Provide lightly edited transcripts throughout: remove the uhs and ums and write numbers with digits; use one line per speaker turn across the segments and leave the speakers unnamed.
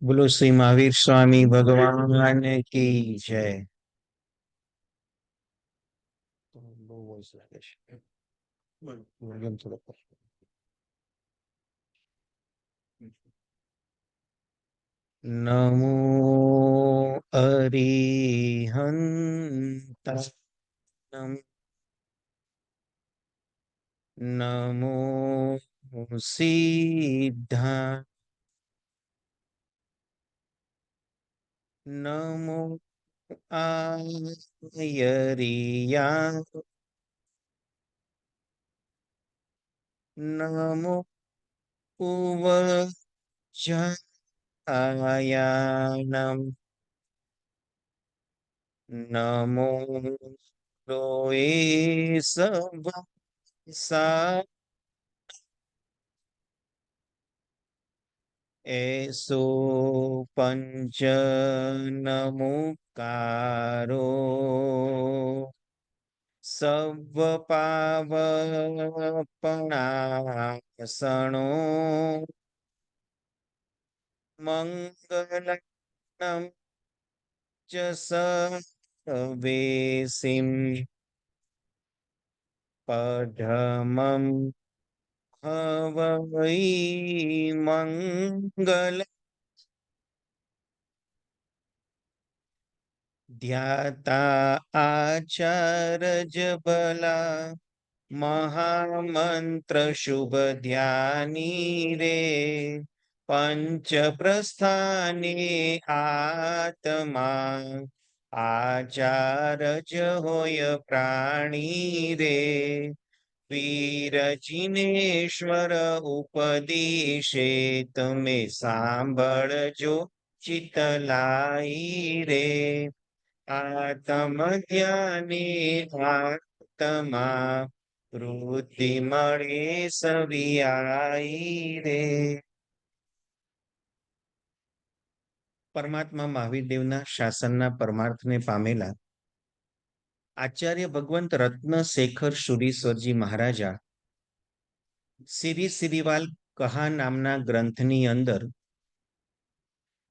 બોલો શ્રી મહાવીર સ્વામી ભગવાન की जय। બહુ વોઇસ લાગે છે, વોલ્યુમ થોડો કર। નમો અરિહંત, નમો સિદ્ધા, નમો આયરિયા, નમો ઉવજાયાનમ, નમો લોએ સા એસો પંચ નમુકારો સવ પાવપણાસણો મંગલમ ચ સવેસિમ પઢમમ હવૈ મંગલ ધ્યાતા આચારજ ભલા મહામંત્ર શુભ ધ્યાની રે પંચ પ્રસ્થાને આત્મા આચારજ હોય પ્રાણી રે વીર જિનેશ્વર ઉપદેશે તમે સાંભળજો ચિતલાઈ રે આત્મ જ્ઞાને આત્મા વૃદ્ધિ મળે સવિયાઈ રે। પરમાત્મા મહાવીર દેવના શાસનના પરમાર્થને પામેલા આચાર્ય ભગવંત રત્ન શેખર શુરીશ્વરજી મહારાજા સિરી સિરીવાલ કહા નામના ગ્રંથની અંદર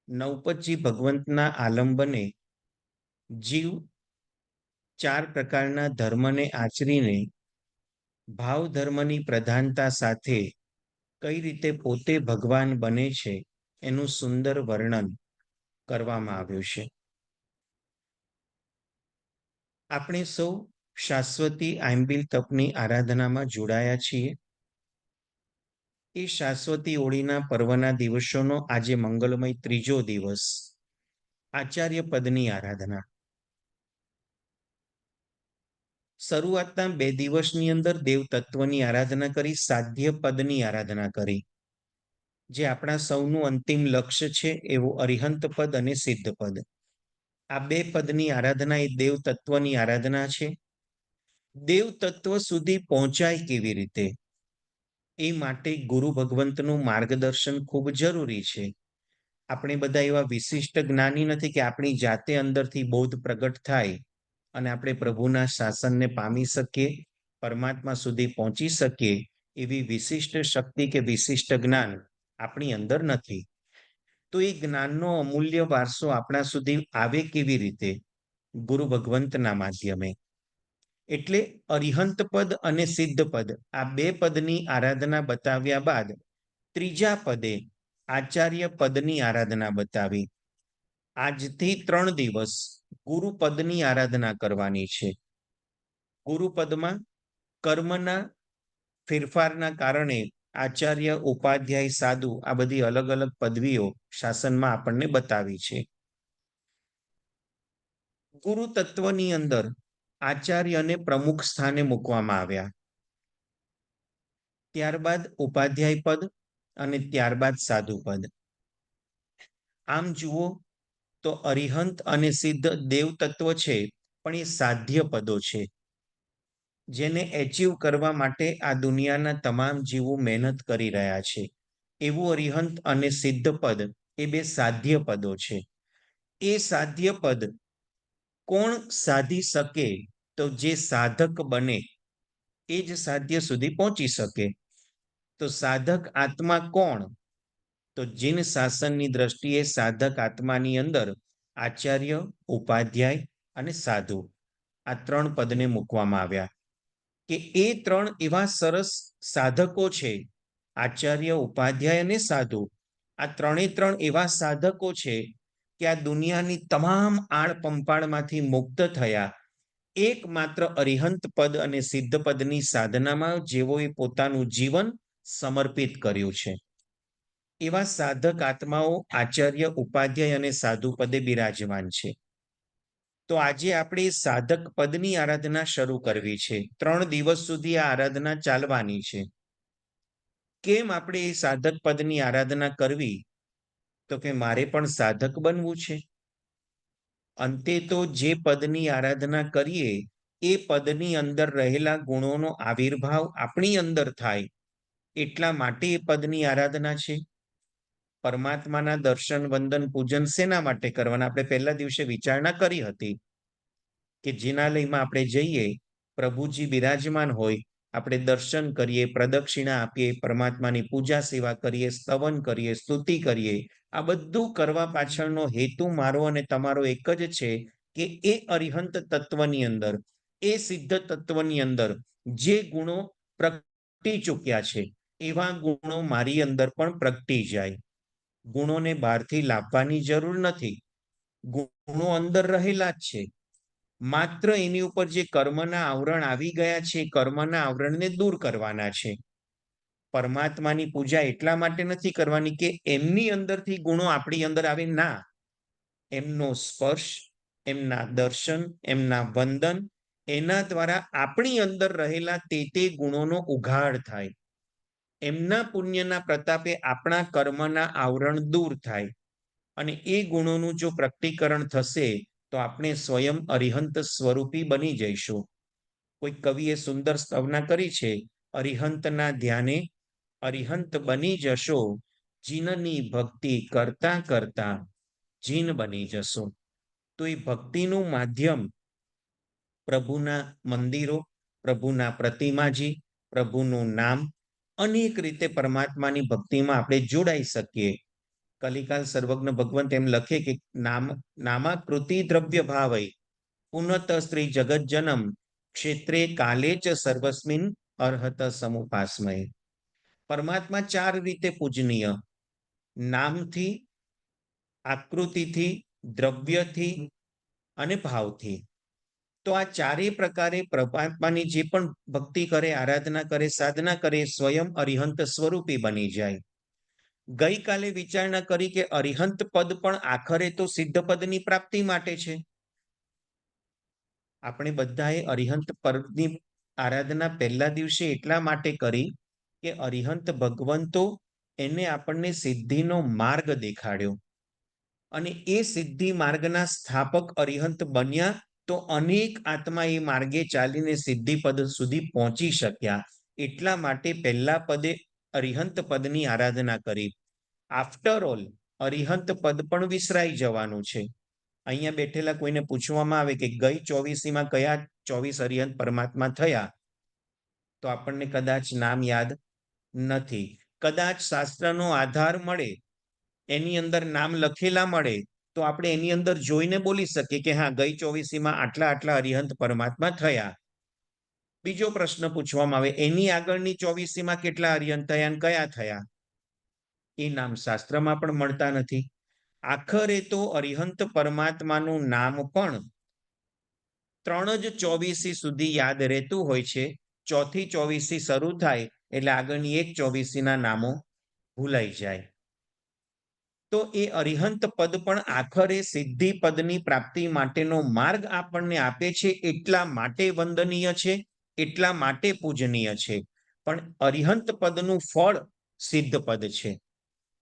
નવપતજી ભગવંતના આલંબને જીવ ચાર પ્રકારના ધર્મને આચરીને ભાવ ધર્મની પ્રધાનતા સાથે કઈ રીતે પોતે ભગવાન બને છે એનું સુંદર વર્ણન કરવામાં આવ્યું છે। આપણે સૌ શાશ્વતી આંબિલ તપની આરાધનામાં જોડાયા છીએ। એ શાશ્વતી ઓળીના પર્વના દિવસોનો આજે મંગલમય ત્રીજો દિવસ, આચાર્ય પદની આરાધના। શરૂઆતના 2 દિવસની અંદર દેવ તત્વની આરાધના કરી, સાધ્ય પદની આરાધના કરી, જે આપણા સૌનું અંતિમ લક્ષ્ય છે એવો અરિહંત પદ અને સિદ્ધ પદ। આ 2 પદની આરાધના એ દેવ તત્વની આરાધના છે। દેવ તત્વ સુધી પહોંચાય કેવી રીતે એ માટે ગુરુ ભગવંતનું માર્ગદર્શન ખૂબ જરૂરી છે। આપણે બધા એવા વિશિષ્ટ જ્ઞાની નથી કે આપણી જાતે અંદરથી બોધ પ્રગટ થાય અને આપણે પ્રભુના શાસનને પામી શકીએ, પરમાત્મા સુધી પહોંચી શકીએ એવી વિશિષ્ટ શક્તિ કે વિશિષ્ટ જ્ઞાન આપણી અંદર નથી। તો એ જ્ઞાનનો અમૂલ્ય વારસો આપણા સુધી આવે કેવી રીતે? ગુરુ ભગવંતના માધ્યમે। એટલે અરિહંત પદ અને સિદ્ધ પદ આ 2 પદની આરાધના બતાવ્યા બાદ ત્રીજા પદે આચાર્ય પદની આરાધના બતાવી। આજથી 3 દિવસ ગુરુ પદની આરાધના કરવાની છે। ગુરુ પદમાં કર્મના ફેરફારના કારણે આચાર્ય, ઉપાધ્યાય, સાધુ આ બધી અલગ અલગ પદવીઓ શાસનમાં આપણને બતાવી છે. ગુરુ તત્વની અંદર આચાર્યને પ્રમુખ સ્થાને મૂકવામાં આવ્યા, ત્યારબાદ ઉપાધ્યાય પદ અને ત્યારબાદ સાધુ પદ. આમ જુઓ તો અરિહંત અને સિદ્ધ દેવ તત્વ છે, પણ એ સાધ્ય પદો છે, જેને એચીવ કરવા માટે આ દુનિયાના તમામ જીવો મહેનત કરી રહ્યા છે. એવું અરિહંત અને સિદ્ધ પદ એ બે સાધ્ય પદો છે. એ સાધ્ય પદ કોણ સાધી શકે? તો જે સાધક બને એ જ સાધ્ય સુધી પહોંચી શકે. તો સાધક આત્મા કોણ? તો જીન શાસનની દ્રષ્ટિએ સાધક આત્માની અંદર આચાર્ય, ઉપાધ્યાય અને સાધુ આ ત્રણ પદને મૂકવામાં આવ્યા, કે એ ત્રણ એવા સરસ સાધકો છે. આચાર્ય, ઉપાધ્યાય અને સાધુ આ ત્રણ એવા સાધકો છે કે આ દુનિયાની તમામ આળ પંપાળમાંથી મુક્ત થયા, એકમાત્ર અરિહંત પદ અને સિદ્ધ પદની સાધનામાં જેઓએ પોતાનું જીવન સમર્પિત કર્યું છે. એવા સાધક આત્માઓ આચાર્ય, ઉપાધ્યાય અને સાધુ પદે બિરાજમાન છે. તો આજે આપણે સાધક પદની આરાધના શરૂ કરવી છે. 3 દિવસ સુધી આ આરાધના ચાલવાની છે. કેમ આપણે એ સાધક પદની આરાધના કરવી? તો કે મારે પણ સાધક બનવું છે. અંતે તો જે પદની આરાધના કરીએ એ પદની અંદર રહેલા ગુણોનો આવિર્ભાવ આપણી અંદર થાય, એટલા માટે એ પદની આરાધના છે. પરમાત્માના દર્શન, વંદન, પૂજન શેના માટે કરવાના? આપણે પહેલા દિવસે વિચારણા કરી હતી કે જિનાલયમાં આપણે જઈએ, પ્રભુજી બિરાજમાન હોય, આપણે દર્શન કરીએ, પ્રદક્ષિણા આપીએ, પરમાત્માની પૂજા સેવા કરીએ, સ્તવન કરીએ, સ્તુતિ કરીએ. આ બધું કરવા પાછળનો હેતુ મારો અને તમારો એક જ છે કે એ અરિહંત તત્વની અંદર, એ સિદ્ધ તત્વની અંદર જે ગુણો પ્રગટી ચૂક્યા છે એવા ગુણો મારી અંદર પણ પ્રગટી જાય. ગુણોને બહારથી લાવવાની જરૂર નથી, ગુણો અંદર રહેલા જ છે. માત્ર એની ઉપર જે કર્મના આવરણ આવી ગયા છે, કર્મના આવરણને દૂર કરવાના છે. પરમાત્માની પૂજા એટલા માટે નથી કરવાની કે એમની અંદરથી ગુણો આપણી અંદર આવે, ના. એમનો સ્પર્શ, એમના દર્શન, એમના વંદન, એના દ્વારા આપણી અંદર રહેલા તે ગુણોનો ઉઘાડ થાય. એમના પુણ્યના પ્રતાપે આપણા કર્મના આવરણ દૂર થાય અને એ ગુણોનું જો પ્રકટીકરણ થશે તો આપણે સ્વયં અરિહંત સ્વરૂપી બની જઈશું. કોઈ કવિએ સુંદર સ્તવના કરી છે, અરિહંતના ધ્યાને અરિહંત બની જશો, જીનની ભક્તિ કરતા કરતા જીન બની જશો. તો એ ભક્તિનું માધ્યમ પ્રભુના મંદિરો, પ્રભુના પ્રતિમાજી, પ્રભુનું નામ, અનેક રીતે પરમાત્માની ભક્તિમાં આપણે જોડાઈ શકીએ. કલિકાલ સર્વજ્ઞ ભગવંત એમ લખે કે નામાકૃતિ દ્રવ્ય ભાવૈ પુનત સ્ત્રી જગત જનમ ક્ષેત્રે કાલે ચ સર્વસ્મિન અર્હત સમુપાસમય. પરમાત્મા 4 રીતે પૂજનીય: નામથી, આકૃતિથી, દ્રવ્યથી અને ભાવથી. તો આ ચારેય પ્રકારે પરમાત્માની જે પણ ભક્તિ કરે, આરાધના કરે, સાધના કરે, સ્વયં અરિહંત સ્વરૂપી બની જાય. ગઈકાલે વિચારણા કરી કે અરિહંત પદ પણ આખરે તો સિદ્ધ પદની પ્રાપ્તિ માટે છે. આપણે બધાએ અરિહંત પદની આરાધના પહેલા દિવસે એટલા માટે કરી કે અરિહંત ભગવંતો એને આપણને સિદ્ધિનો માર્ગ દેખાડ્યો અને એ સિદ્ધિ માર્ગના સ્થાપક અરિહંત બન્યા, તો અનેક આત્મા એ માર્ગે ચાલીને સિદ્ધિ પદ સુધી પહોંચી શક્યા. એટલા માટે પહેલા પદે અરિહંત પદની આરાધના કરી. આફ્ટર ઓલ અરિહંત પદ પણ વિસરાઈ જવાનું છે. અહીંયા બેઠેલા કોઈને પૂછવામાં આવે કે ગઈ 24મીમાં કયા 24 અરિહંત પરમાત્મા થયા, તો આપણને કદાચ નામ યાદ નથી. કદાચ શાસ્ત્રનો આધાર મળે, એની અંદર નામ લખેલા મળે, તો આપણે એની અંદર જોઈને બોલી શકીએ કે હા, ગઈ 24મીમાં આટલા આટલા અરિહંત પરમાત્મા થયા. બીજો પ્રશ્ન પૂછવામાં આવે, એની આગળની 24મીમાં કેટલા અરિહંત થયા અને કયા થયા? એ નામ શાસ્ત્રમાં પણ મળતા નથી. આખરે તો અરિહંત પરમાત્માનું નામ પણ 3 જ 24 સુધી યાદ રહેતું હોય છે. ચોથી 24 શરૂ થાય એટલે આગળની એક ચોવીસીના નામો ભૂલાઈ જાય. તો એ અરિહંત પદ પણ આખરે સિદ્ધિ પદની પ્રાપ્તિ માટેનો માર્ગ આપણને આપે છે, એટલા માટે વંદનીય છે, એટલા માટે પૂજનીય છે. પણ અરિહંત પદનું ફળ સિદ્ધ પદ છે.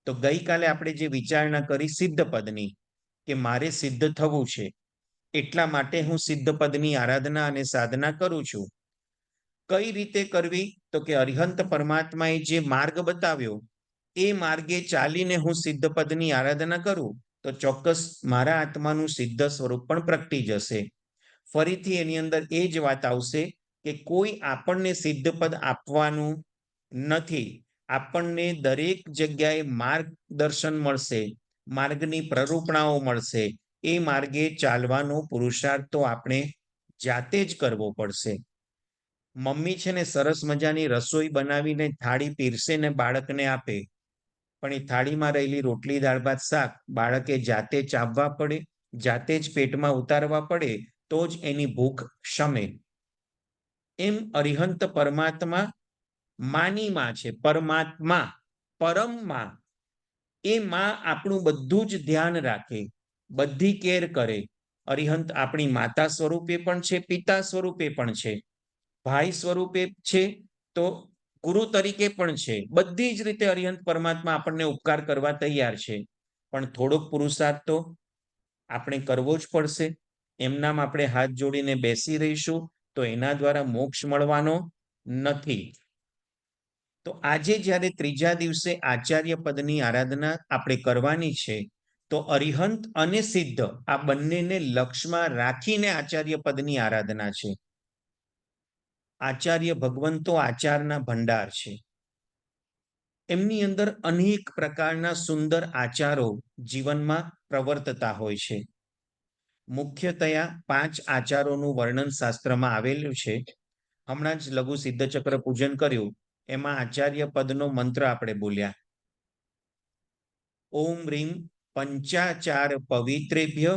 તો ગઈકાલે આપણે જે વિચારણા કરી સિદ્ધ પદની, કે મારે સિદ્ધ થવું છે, એટલા માટે હું સિદ્ધ પદની આરાધના અને સાધના કરું છું. કઈ રીતે કરવી? તો કે અરિહંત પરમાત્માએ જે માર્ગ બતાવ્યો એ માર્ગે ચાલીને હું સિદ્ધ પદની આરાધના કરું તો ચોક્કસ મારા આત્માનું સિદ્ધ સ્વરૂપ પણ પ્રગટી જશે. ફરીથી એની અંદર એ જ વાત આવશે કે કોઈ આપણને સિદ્ધ પદ આપવાનું નથી. આપણને દરેક જગ્યાએ માર્ગદર્શન મળશે, માર્ગની પ્રરૂપણાઓ મળશે. એ માર્ગે ચાલવાનો પુરુષાર્થ તો આપણે જાતે જ કરવો પડશે. મમ્મી છે ને સરસ મજાની રસોઈ બનાવીને થાળી પીરસે ને બાળકને આપે, પણ એ થાળીમાં રહેલી રોટલી દાળ ભાત શાક બાળકે જાતે ચાવવા પડે, જાતે જ પેટમાં ઉતારવા પડે, તો જ એની ભૂખ શમે. એમ અરિહંત પરમાત્મા માની માં છે, પરમાત્મા પરમ માં. એ માં આપણું બધું જ ધ્યાન રાખે, બધી કેર કરે. અરિહંત આપણી માતા સ્વરૂપે પણ છે, પિતા સ્વરૂપે પણ છે, ભાઈ સ્વરૂપે છે, તો ગુરુ તરીકે પણ છે. બધી જ રીતે અરિહંત પરમાત્મા આપણને ઉપકાર કરવા તૈયાર છે. પણ થોડોક પુરુષાર્થ તો આપણે કરવો જ પડશે. એમનામ આપણે હાથ જોડીને બેસી રહીશું તો એના દ્વારા મોક્ષ મળવાનો નથી. તો આજે જ્યારે ત્રીજા દિવસે આચાર્ય પદની આરાધના આપણે કરવાની છે, તો અરિહંત અને સિદ્ધ આ બંનેને લક્ષમાં રાખીને આચાર્ય પદની આરાધના છે. આચાર્ય ભગવંતો આચારના ભંડાર છે. એમની અંદર અનેક પ્રકારના સુંદર આચારો જીવનમાં પ્રવર્તતા હોય છે. મુખ્યતયા 5 આચારોનું વર્ણન શાસ્ત્રમાં આવેલું છે. હમણાં જ લઘુ સિદ્ધચક્ર પૂજન કર્યું, એમાં આચાર્ય પદનો મંત્ર આપણે બોલ્યા, ઓમ રીમ પંચાચાર પવિત્રેભ્ય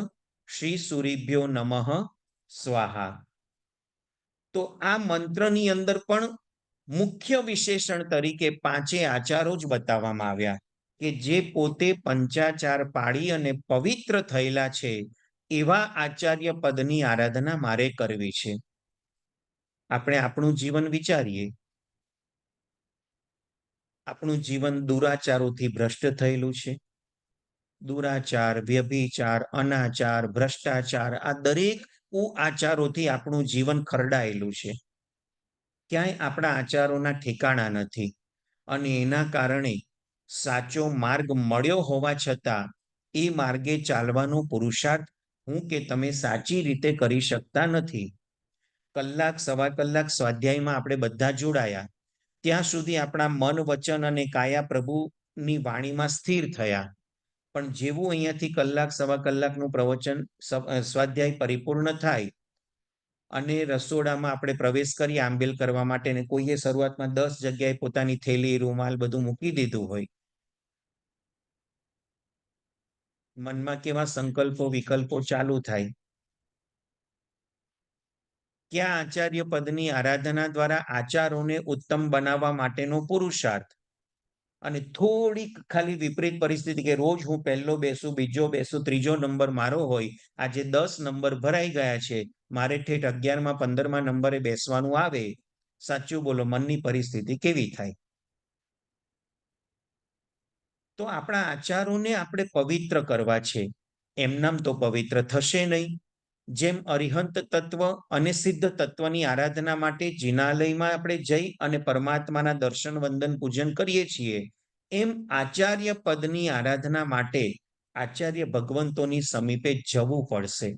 શ્રી સૂર્યભ્યો નમઃ સ્વાહા. તો આ મંત્રની અંદર પણ મુખ્ય વિશેષણ તરીકે 5 આચારો જ બતાવવામાં આવ્યા, કે જે પોતે પંચાચાર પાળી અને પવિત્ર થયેલા છે, એવા આચાર્ય પદની આરાધના મારે કરવી છે. આપણે આપણું જીવન વિચારીએ, આપણું જીવન દુરાચારોથી ભ્રષ્ટ થયેલું છે. દુરાચાર, વ્યભિચાર, અનાચાર, ભ્રષ્ટાચાર, આ દરેક આચારોથી આપણું જીવન ખરડાયેલું છે. ક્યાંય આપણા આચારોના ઠેકાણા નથી. અને એના કારણે સાચો માર્ગ મળ્યો હોવા છતાં એ માર્ગે ચાલવાનો પુરુષાર્થ હું કે તમે સાચી રીતે કરી શકતા નથી. કલાક સવા કલાક સ્વાધ્યાયમાં આપણે બધા જોડાયા, ત્યાં સુધી આપણા મન, વચન અને કાયા પ્રભુની વાણીમાં સ્થિર થયા. પણ જેવું અહીંયાથી કલાક સવા કલાકનું પ્રવચન સ્વાધ્યાય પરિપૂર્ણ થાય અને રસોડામાં આપણે પ્રવેશ કરીએ આંબેલ કરવા માટે, ને કોઈએ શરૂઆતમાં 10 જગ્યાએ પોતાની થેલી, રૂમાલ બધું મૂકી દીધું હોય, મનમાં કેવા સંકલ્પો વિકલ્પો ચાલુ થાય. ક્યાં આચાર્ય પદની આરાધના દ્વારા આચારોને ઉત્તમ બનાવવા માટેનો પુરુષાર્થ, અને થોડીક ખાલી વિપરીત પરિસ્થિતિ કે રોજ હું પહેલો બેસું, બીજો બેસું, ત્રીજો નંબર મારો હોય, આજે 10 નંબર ભરાઈ ગયા છે, મારે ઠેઠ 11માં 15માં નંબરે બેસવાનું આવે, સાચું બોલો મનની પરિસ્થિતિ કેવી થાય? તો આપણા આચારોને આપણે પવિત્ર કરવા છે. એમનામ તો પવિત્ર થશે નહીં. જેમ અરિહંત તત્વ અને સિદ્ધ તત્વની આરાધના માટે જિનાલયમાં આપણે જઈ અને પરમાત્માના દર્શન, વંદન, પૂજન કરીએ છીએ, એમ આચાર્ય પદની આરાધના માટે આચાર્ય ભગવંતોની સમીપે જવું પડશે.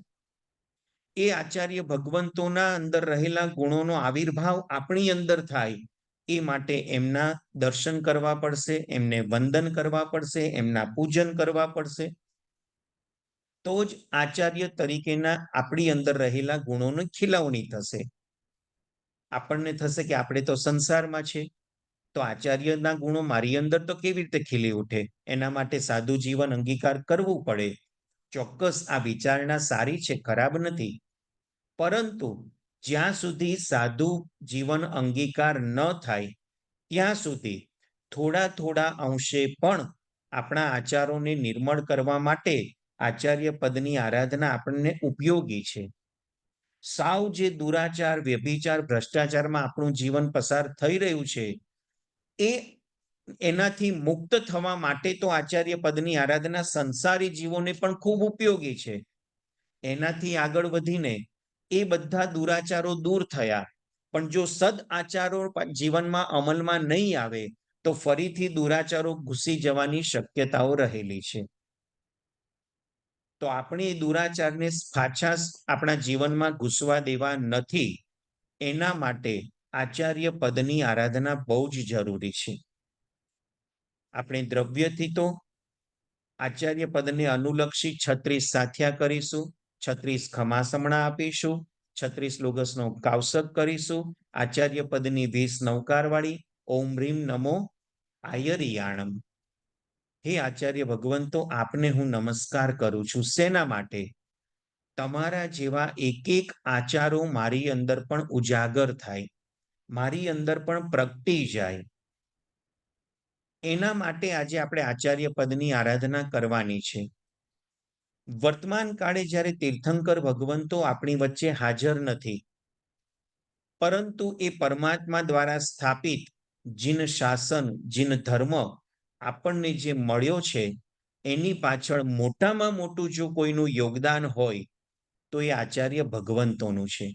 એ આચાર્ય ભગવંતોના અંદર રહેલા ગુણોનો આવિર્ભાવ આપણી અંદર થાય, એ માટે એમના દર્શન કરવા પડશે, એમને વંદન કરવા પડશે, એમના પૂજન કરવા પડશે. તો જ આચાર્ય તરીકેના આપણી અંદર રહેલા ગુણોની ખીલવણી થશે. આપણને થશે કે આપણે તો સંસારમાં છે, તો આચાર્યના ગુણો મારી અંદર તો કેવી રીતે ખીલી ઉઠે? એના માટે સાધુ જીવન અંગીકાર કરવું પડે. ચોક્કસ આ વિચારણા સારી છે, ખરાબ નથી. પરંતુ જ્યાં સુધી સાધુ જીવન અંગીકાર ન થાય ત્યાં સુધી થોડા થોડા અંશે પણ આપણા આચારોને નિર્મળ કરવા માટે આચાર્ય પદની આરાધના આપણને ઉપયોગી છે. સાવ જે દુરાચાર, વ્યભિચાર, ભ્રષ્ટાચારમાં આપણું જીવન પસાર થઈ રહ્યું છે, એ એનાથી મુક્ત થવા માટે તો આચાર્ય પદની આરાધના સંસારી જીવોને પણ ખૂબ ઉપયોગી છે. એનાથી આગળ વધીને એ બધા દુરાચારો દૂર થયા, પણ જો સદ આચારો જીવનમાં અમલમાં નહીં આવે તો ફરીથી દુરાચારો ઘૂસી જવાની શક્યતાઓ રહેલી છે. તો આપણે એ દુરાચારને પાછા આપણા જીવનમાં ઘૂસવા દેવા નથી. એના માટે આચાર્ય પદની આરાધના બહુ જ જરૂરી છે. આપણે દ્રવ્યથી તો આચાર્ય પદને અનુલક્ષી 36 સાથિયા કરીશું, 36 ખમાસમણા આપીશું, 36 લોગસનો કાવસક કરીશું, આચાર્ય પદની 20 નવકારવાળી ઓમ રીમ નમો આયરિયાણમ. હે આચાર્ય ભગવંતો, આપને હું નમસ્કાર કરું છું. શેના માટે? તમારા જેવા એક એક આચારો મારી અંદર પણ ઉજાગર થાય, મારી અંદર પણ પ્રગટી જાય. એના માટે આજે આપણે આચાર્ય પદની આરાધના કરવાની છે. વર્તમાન કાળે જ્યારે તીર્થંકર ભગવંતો આપણી વચ્ચે હાજર નથી, પરંતુ એ પરમાત્મા દ્વારા સ્થાપિત જીન શાસન, જીન ધર્મ આપણને જે મળ્યો છે, એની પાછળ મોટામાં મોટું જો કોઈનું યોગદાન હોય તો એ આચાર્ય ભગવંતોનું છે.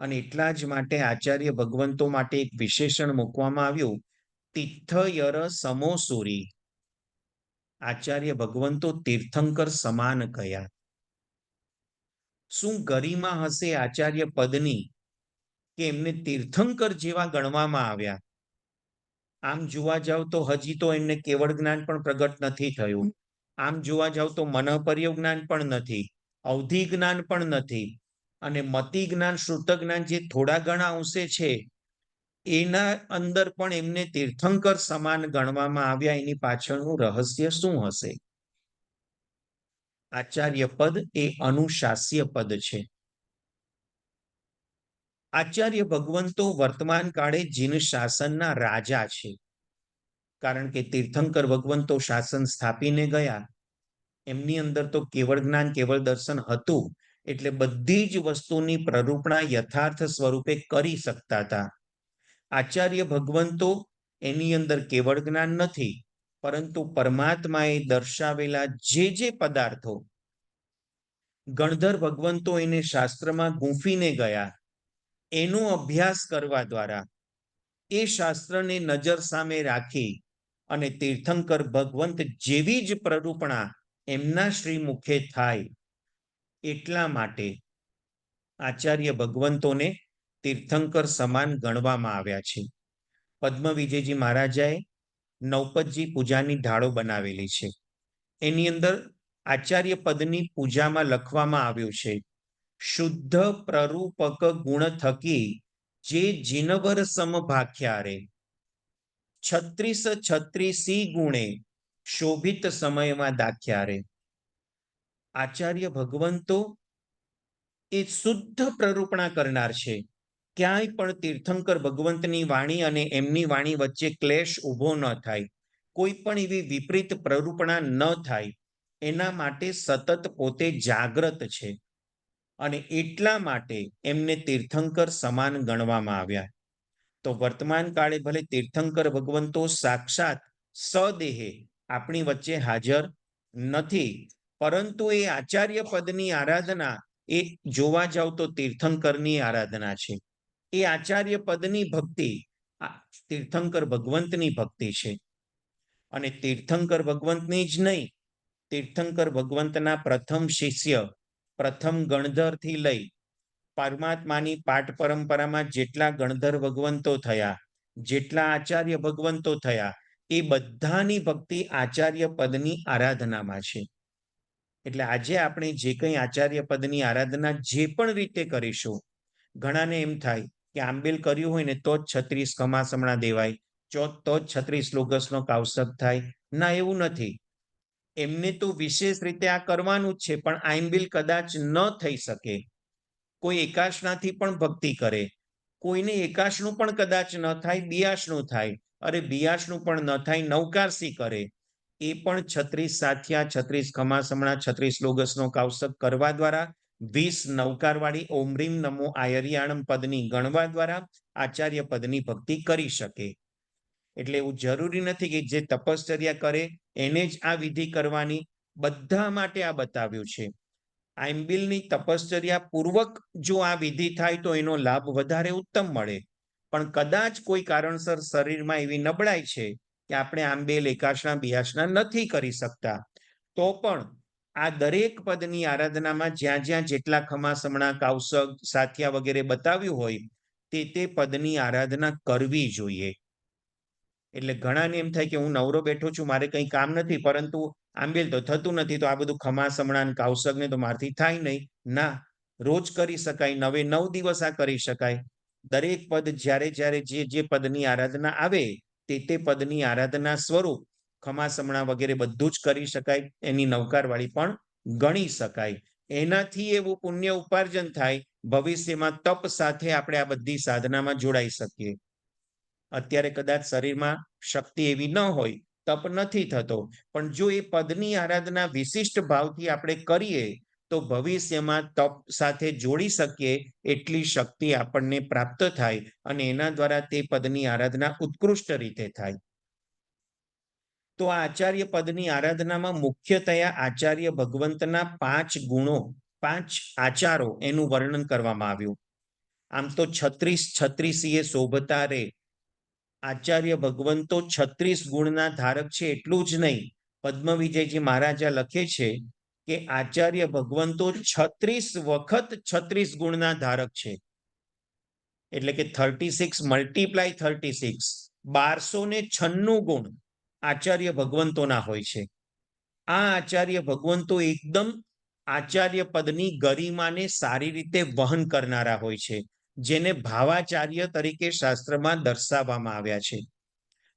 અને એટલા જ માટે આચાર્ય ભગવંતો માટે એક વિશેષણ મૂકવામાં આવ્યું, તિથ્થયર સમોસુરી. આચાર્ય ભગવંતો તીર્થંકર સમાન કયા. શું ગરિમા હશે આચાર્ય પદની કે એમને તીર્થંકર જેવા ગણવામાં આવ્યા? આમ જોવા જાવ તો હજી તો એમને કેવળ જ્ઞાન પણ પ્રગટ નથી થયું. આમ જોવા જાવ તો મનઃપર્ય જ્ઞાન પણ નથી, અવધિ જ્ઞાન પણ નથી, અને મતિ જ્ઞાન, શ્રુત જ્ઞાન જે થોડા ઘણા અંશે છે, એના અંદર પણ એમને તીર્થંકર સમાન ગણવામાં આવ્યા. એની પાછળનું રહસ્ય શું હશે? આચાર્ય પદ એ અનુશાસ્ય પદ છે. આચાર્ય ભગવંતો વર્તમાન કાળે જીન શાસનના રાજા છે. કારણ કે તીર્થંકર ભગવંતો શાસન સ્થાપીને ગયા. એમની અંદર તો કેવળ જ્ઞાન, કેવળ દર્શન હતું, એટલે બધી જ વસ્તુની પ્રરૂપણા યથાર્થ સ્વરૂપે કરી શકતા હતા. આચાર્ય ભગવંતો એની અંદર કેવળ જ્ઞાન નથી, પરંતુ પરમાત્માએ દર્શાવેલા જે પદાર્થો ગણધર ભગવંતો એને શાસ્ત્રમાં ગૂંફીને ગયા, એનો અભ્યાસ કરવા દ્વારા એ શાસ્ત્રને નજર સામે રાખી અને તીર્થંકર ભગવંત જેવી જ પ્રરૂપણા એમના શ્રી મુખે થાય, એટલા માટે આચાર્ય ભગવંતોને તીર્થંકર સમાન ગણવામાં આવ્યા છે. પદ્મ વિજયજી મહારાજાએ નવપતજી પૂજાની ઢાળો બનાવેલી છે. એની અંદર આચાર્ય પદની પૂજામાં લખવામાં આવ્યું છે, શુદ્ધ પ્રરૂપક ગુણ થકી જે જીનવર સમભાખ્યા રે, 36 ગુણે શોભિત સમયમાં દાખ્યા રે. આચાર્ય ભગવંતો એ શુદ્ધ પ્રરૂપણા કરનાર છે. ક્યાંય પણ તીર્થંકર ભગવંતની વાણી અને એમની વાણી વચ્ચે ક્લેશ ઊભો ન થાય, કોઈ પણ એવી વિપરીત પ્રરૂપણા ન થાય, એના માટે સતત પોતે જાગ્રત છે. અને એટલા માટે એમને તીર્થંકર સમાન ગણવામાં આવ્યા. તો વર્તમાન કાળે ભલે તીર્થંકર ભગવંતો સાક્ષાત સદેહે આપણી વચ્ચે હાજર નથી, પરંતુ એ આચાર્ય પદની આરાધના એ જોવા જાવ તો તીર્થંકરની આરાધના છે. એ આચાર્ય પદની ભક્તિ તીર્થંકર ભગવંતની ભક્તિ છે. અને તીર્થંકર ભગવંતની જ નહીં, તીર્થંકર ભગવંતના પ્રથમ શિષ્ય, પ્રથમ ગણધરથી લઈ પરમાત્માની પાઠ પરંપરામાં જેટલા ગણધર ભગવંતો થયા, જેટલા આચાર્ય ભગવંતો થયા, એ બધાની ભક્તિ આચાર્ય પદની આરાધનામાં છે. એટલે આજે આપણે જે કંઈ આચાર્ય પદની આરાધના જે પણ રીતે કરીશું, ઘણાને એમ થાય કે આંબેલ કર્યું હોય ને તો જ 36 ખમાસમણા દેવાય, તો જ 36 લોગસનો કાવસક થાય. ના, એવું નથી. એમને તો વિશેષ રીતે આ કરવાનું જ છે, પણ આંબેલ કદાચ ન થઈ શકે, કોઈ એકાશનાથી પણ ભક્તિ કરે, કોઈને એકાશનું પણ કદાચ ન થાય, બિયાશનું થાય, અરે બિયાશનું પણ ન થાય, નવકારસી કરે, એ પણ 36 સાથિયા, 36 ખમાસમણા, 36 લોગસનો કાવસક કરવા દ્વારા 20 નવકારવાળી ઓમ રીમ નમો આયર્યાણમ પદની ગણવા દ્વારા આચાર્ય પદની ભક્તિ કરી શકે. એટલે એવું જરૂરી નથી કે જે તપશ્ચર્યા કરે એને જ આ વિધિ કરવાની, બધા માટે આ બતાવ્યું છે. આંબિલની તપશ્ચર્યા પૂર્વક જો આ વિધિ થાય તો એનો લાભ વધારે ઉત્તમ મળે. પણ કદાચ કોઈ કારણસર શરીરમાં એવી નબળાઈ છે કે આપણે આંબેલ, એકાશના, બિયાશના નથી કરી શકતા, તો પણ આ દરેક પદની આરાધનામાં જ્યાં જ્યાં જેટલા ખમાસમણા, કાવસક, સાથિયા વગેરે બતાવ્યું હોય તે પદની આરાધના કરવી જોઈએ. એટલે ઘણાને એમ થાય કે હું નવરો બેઠો છું, મારે કંઈ કામ નથી, પરંતુ આંબેલ તો થતું નથી, તો આ બધું ખમાસમણા ને કાવસક ને તો મારથી થાય નહીં. ના, રોજ કરી શકાય, 9 દિવસ આ કરી શકાય. દરેક પદ જ્યારે જ્યારે જે પદની આરાધના આવે તે પદની આરાધના સ્વરૂપ ખમાસમણા વગેરે બધું જ કરી શકાય, એની નવકારવાળી પણ ગણી શકાય. એનાથી એવું પુણ્ય ઉપાર્જન થાય, ભવિષ્યમાં તપ સાથે આપણે આ બધી સાધનામાં જોડાઈ શકીએ. અત્યારે કદાચ શરીરમાં શક્તિ એવી ન હોય, તપ નથી થતો, પણ જો એ પદની આરાધના વિશિષ્ટ ભાવથી આપણે કરીએ તો ભવિષ્યમાં તપ સાથે જોડી શકીએ એટલી શક્તિ આપણને પ્રાપ્ત થાય અને એના દ્વારા તે પદની આરાધના ઉત્કૃષ્ટ રીતે થાય. તો આ આચાર્ય પદની આરાધનામાં મુખ્યતયા આચાર્ય ભગવંતના 5 ગુણો, 5 આચારો એનું વર્ણન કરવામાં આવ્યું. આમ તો 36 એ શોભતા રે, આચાર્ય ભગવંતો 36 ગુણના ધારક છે એટલું જ નહીં, પદ્મવિજયજી મહારાજા લખે છે કે આચાર્ય ભગવંતો 36 વખત 36 ગુણના ધારક છે. એટલે કે 36 મલ્ટીપ્લાય 36, 1296 ગુણ આચાર્ય ભગવંતોના હોય છે. આ આચાર્ય ભગવંતો એકદમ આચાર્ય પદની ગરિમાને સારી રીતે વહન કરનારા હોય છે, જેને ભાવાચાર્ય તરીકે શાસ્ત્રમાં દર્શાવવામાં આવ્યા છે.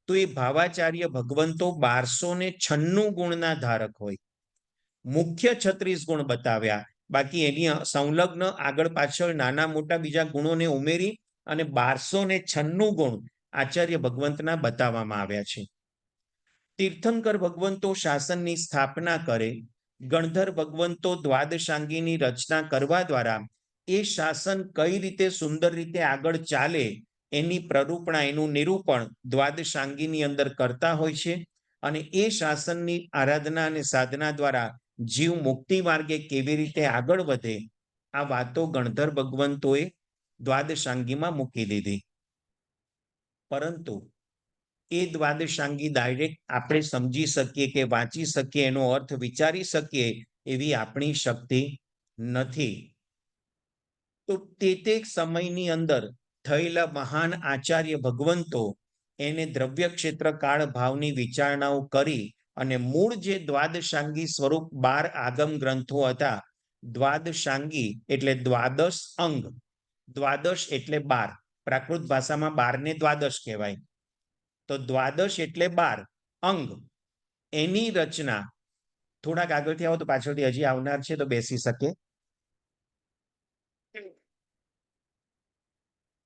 તો એ ભાવાચાર્ય ભગવંતો 1296 ગુણના ધારક હોય. મુખ્ય 36 ગુણ બતાવ્યા, બાકી એની સંલગ્ન આગળ પાછળ નાના મોટા બીજા ગુણોને ઉમેરી અને 1296 ગુણ આચાર્ય ભગવંતના બતાવવામાં આવ્યા છે. તીર્થંકર ભગવંતો શાસનની સ્થાપના કરે, ગણધર ભગવંતો દ્વાદશાંગીની રચના કરવા દ્વારા એ શાસન કઈ રીતે સુંદર રીતે આગળ ચાલે એની પ્રરૂપણા, એનું નિરૂપણ દ્વાદશાંગીની અંદર કરતા હોય છે. અને એ શાસનની આરાધના અને સાધના દ્વારા જીવ મુક્તિ માર્ગે કેવી રીતે આગળ વધે, આ વાતો ગણધર ભગવંતોએ દ્વાદશાંગીમાં મૂકી દીધી. પરંતુ એ દ્વાદશાંગી ડાયરેક્ટ આપણે સમજી શકીએ કે વાંચી શકીએ, એનો અર્થ વિચારી શકીએ એવી આપણી શક્તિ નથી. તો તે સમયની અંદર થયેલા મહાન આચાર્ય ભગવંતો એને દ્રવ્ય ક્ષેત્ર કાળ ભાવની વિચારણાઓ કરી અને મૂળ જે દ્વાદશાંગી સ્વરૂપ 12 આગમ ગ્રંથો હતા, દ્વાદશાંગી એટલે દ્વાદશ અંગ, દ્વાદશ એટલે 12, પ્રાકૃત ભાષામાં 12 ને દ્વાદશ કહેવાય. તો દ્વાદશ એટલે 12 અંગ, એની રચના થોડાક આગળથી આવો તો પાછળથી હજી આવનાર છે તો બેસી શકે.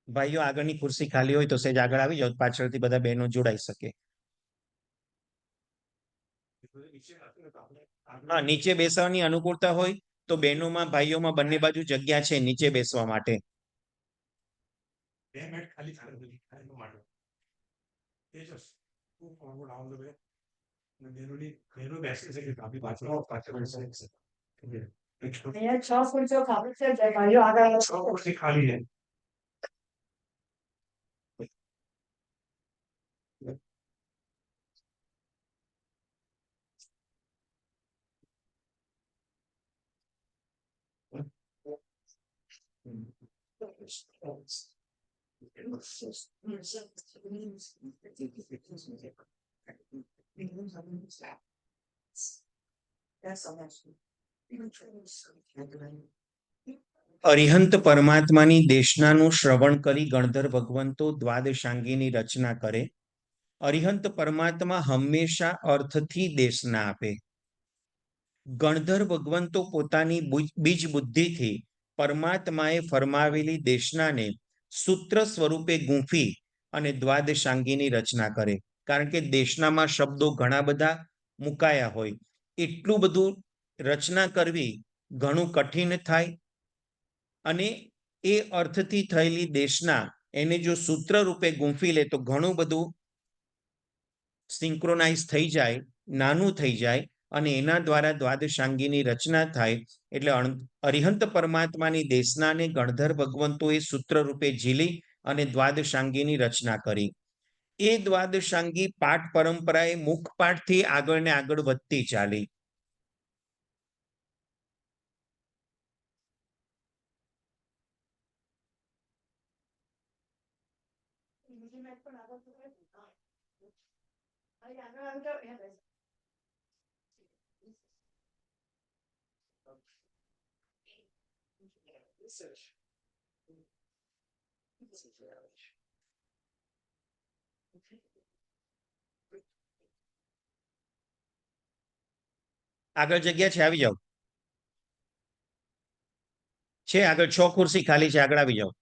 ભાઈઓ આગળની ખુરશી ખાલી હોય તો સહેજ આગળ આવી જાઓ, પાછળથી બધા બહેનો જોડાઈ શકે. હા, નીચે બેસવાની અનુકૂળતા હોય તો બહેનોમાં ભાઈઓમાં બંને બાજુ જગ્યા છે નીચે બેસવા માટે. 2 મિનિટ ખાલી તેજસ તું ફોરવર્ડ ઓલ ધ વે અને બેનો બેસી શકે આપણી પાછળ અહીંયા 6 ખુરશીઓ ખાલી છે, જે ભાઈઓ આગળ 6 ખુરશી ખાલી છે. અરિહંત પરમાત્માની દેશનાનું શ્રવણ કરી ગણધર ભગવંતો દ્વાદશાંગીની રચના કરે. અરિહંત પરમાત્મા હંમેશા અર્થથી દેશના આપે. ગણધર ભગવંતો પોતાની બીજ બુદ્ધિથી પરમાત્માએ ફરમાવેલી દેશનાને સૂત્ર સ્વરૂપે ગૂંફી અને દ્વાદશાંગીની રચના કરે. કારણ કે દેશનામાં શબ્દો ઘણા બધા મુકાયા હોય, એટલું બધું રચના કરવી ઘણું કઠિન થાય, અને એ અર્થથી થયેલી દેશના એને જો સૂત્ર રૂપે ગૂંફી લે તો ઘણું બધું સિંક્રોનાઇઝ થઈ જાય, નાનું થઈ જાય, અને એના દ્વારા દ્વાદશાંગીની રચના થાય. એટલે અરિહંત પરમાત્માની દેશનાને ગણધર ભગવંતોએ સૂત્ર રૂપે ઝીલી અને દ્વાદશાંગીની રચના કરી. એ દ્વાદશાંગી પાઠ પરંપરાએ મુખ પાઠથી આગળ ને આગળ વધતી ચાલી. આગળ જગ્યા છે, આવી જાઓ. છે આગળ 6 ખુરશી ખાલી છે, આગળ આવી જાઓ.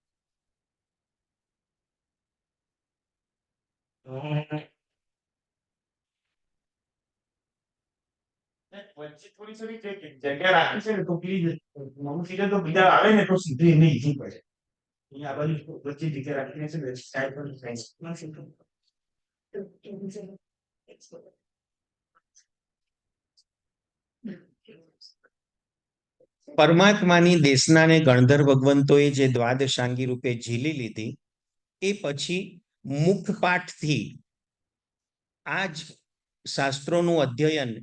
વચ્ચે થોડી થોડી જગ્યા રાખી છે ને તો પેલી નવું સીધે તો બીજા આવે ને તો સીધું એને ઈઝી પડે. અહીંયા આ બાજુ વચ્ચે જગ્યા રાખીને છે ને સાઈડ પર
પરમાત્માની દેશનાને ગણધર ભગવંતોએ જે દ્વાદશાંગી રૂપે ઝીલી લીધી, એ પછી મુખપાઠથી આ જ શાસ્ત્રોનું અધ્યયન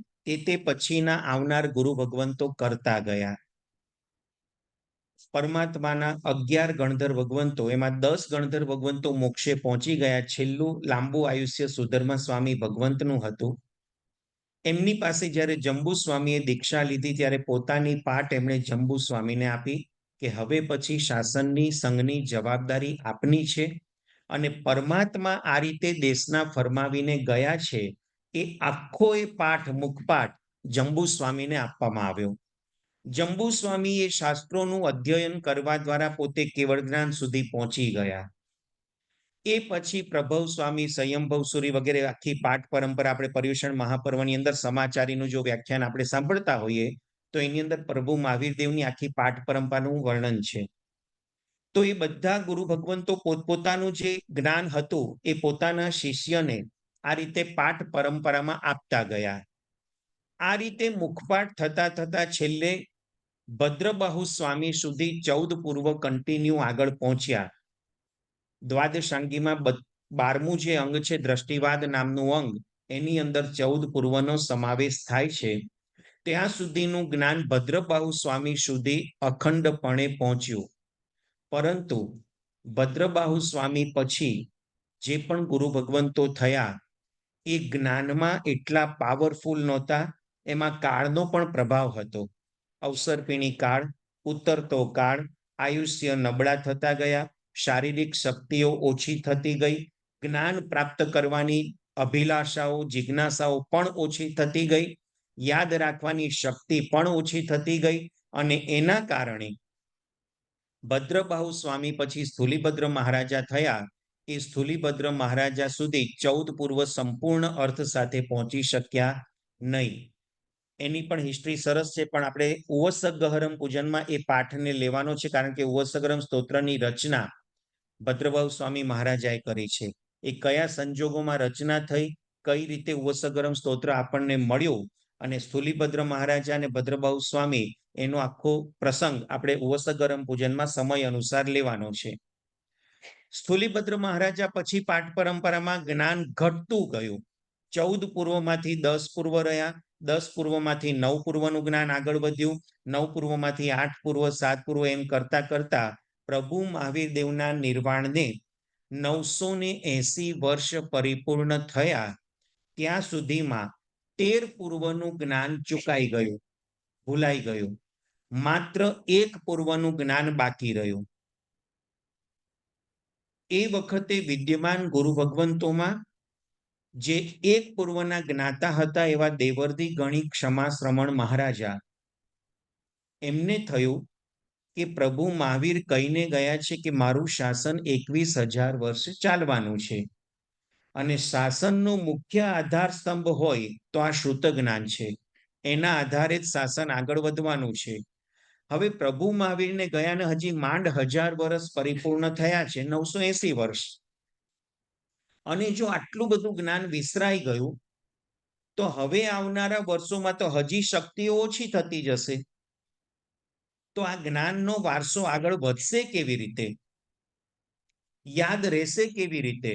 તે પછીના આવનાર ગુરુ ભગવંતો કરતા ગયા. પરમાત્માના 11 ગણધર ભગવંતો, એમાં 10 ગણધર ભગવંતો મોક્ષે પહોંચી ગયા. છેલ્લું લાંબુ આયુષ્ય સુધર્મા સ્વામી ભગવંતનું હતું. એમની પાસે જ્યારે જંબુ સ્વામીએ દીક્ષા લીધી ત્યારે પોતાની પાટ એમણે જંબુ સ્વામીને આપી કે હવે પછી શાસનની સંઘની જવાબદારી આપની છે. અને પરમાત્મા આ રીતે દેશના ફરમાવીને ગયા છે, એ આખો એ પાઠ મુખપાઠ જંબુ સ્વામીને આપવામાં આવ્યો. જંબુ સ્વામી એ શાસ્ત્રોનું અધ્યયન કરવા દ્વારા પોતે કેવળ જ્ઞાન સુધી પહોંચી ગયા. એ પછી પ્રભવ સ્વામી, સંયમભવ સુરી વગેરે આખી પાઠ પરંપરા આપણે પર્યુષણ મહાપર્વની અંદર સમાચારીનું જો વ્યાખ્યાન આપણે સાંભળતા હોઈએ તો એની અંદર પ્રભુ મહાવીર દેવની આખી પાઠ પરંપરાનું વર્ણન છે. તો એ બધા ગુરુ ભગવંતો પોતપોતાનું જે જ્ઞાન હતું એ પોતાના શિષ્યને આ રીતે પાઠ પરંપરામાં આપતા ગયા. આ રીતે મુખપાઠ થતા થતા છેલ્લે ભદ્રબાહુ સ્વામી સુધી 14 પૂર્વ કન્ટિન્યુ આગળ પહોંચ્યા. દ્વાદશાંગીમાં 12મું જે અંગ છે દ્રષ્ટિવાદ નામનું અંગ, એની અંદર 14 પૂર્વનો સમાવેશ થાય છે. ત્યાં સુધીનું જ્ઞાન ભદ્રબાહુ સ્વામી સુધી અખંડપણે પહોંચ્યું. પરંતુ ભદ્રબાહુ સ્વામી પછી જે પણ ગુરુ ભગવંતો થયા એ જ્ઞાનમાં એટલા પાવરફુલ નહોતા. એમાં કાળનો પણ પ્રભાવ હતો. અવસરપીણી કાળ, ઉતરતો કાળ, આયુષ્ય નબળા થતા ગયા, શારીરિક શક્તિઓ ઓછી થતી ગઈ, જ્ઞાન પ્રાપ્ત કરવાની અભિલાષાઓ, જિજ્ઞાસાઓ પણ ઓછી થતી ગઈ, યાદ રાખવાની શક્તિ પણ ઓછી થતી ગઈ. અને એના કારણે ભદ્રબાહુ સ્વામી પછી સ્થુલીભદ્ર મહારાજા થયા. એ સ્થુલીભદ્ર મહારાજા સુધી 14 પૂર્વ સંપૂર્ણ અર્થ સાથે પહોંચી શક્યા નહીં. એની પણ હિસ્ટ્રી સરસ છે, પણ આપણે ઉવસગહરમ પૂજનમાં એ પાઠને લેવાનો છે, કારણ કે ઉવસગહરમ સ્તોત્રની રચના ભદ્રબાહુ સ્વામી મહારાજાએ કરી છે. એ કયા સંજોગોમાં રચના થઈ, કઈ રીતે ઉવસગહરમ સ્તોત્ર આપણને મળ્યું, અને સ્થુલીભદ્ર મહારાજા અને ભદ્રબાહુ સ્વામી એનો આખો પ્રસંગ આપણે ઉવસગહરમ પૂજનમાં સમય અનુસાર લેવાનો છે. સ્થુલીભદ્ર મહારાજા પછી પાઠ પરંપરામાં જ્ઞાન ઘટતું ગયું. 14 પૂર્વમાંથી 10 પૂર્વ રહ્યા, 10 પૂર્વમાંથી 9 પૂર્વનું જ્ઞાન આગળ વધ્યું, 9 પૂર્વમાંથી 8 પૂર્વ, 7 પૂર્વ, એમ કરતા કરતા પ્રભુ મહાવીર દેવના નિર્વાણને 980 વર્ષ પરિપૂર્ણ થયા ત્યાં સુધીમાં 13 પૂર્વનું જ્ઞાન ચૂકાઈ ગયું, ભૂલાઈ ગયું. માત્ર 1 પૂર્વનું જ્ઞાન બાકી રહ્યું. એ વખતે વિદ્યમાન ગુરુ ભગવંતોમાં જે 1 પૂર્વના જ્ઞાતા હતા એવા દેવર્દી ગણી ક્ષમા શ્રમણ મહારાજા, એમને થયું કે પ્રભુ મહાવીર કહીને ગયા છે કે મારું શાસન 21,000 વર્ષ ચાલવાનું છે અને શાસનનો મુખ્ય આધાર સ્તંભ હોય તો આ શ્રુત જ્ઞાન છે. એના આધારે જ શાસન આગળ વધવાનું છે. હવે પ્રભુ મહાવીરને ગયાને હજી માંડ 1000 વર્ષ પરિપૂર્ણ થયા છે, 980 વર્ષ. અને જો આટલું બધું જ્ઞાન વિસરાઈ ગયું તો હવે આવનારા વર્ષોમાં તો હજી શક્તિઓ ઓછી થતી જશે. તો આ જ્ઞાનનો વારસો આગળ વધશે કેવી રીતે, યાદ રહેશે કેવી રીતે,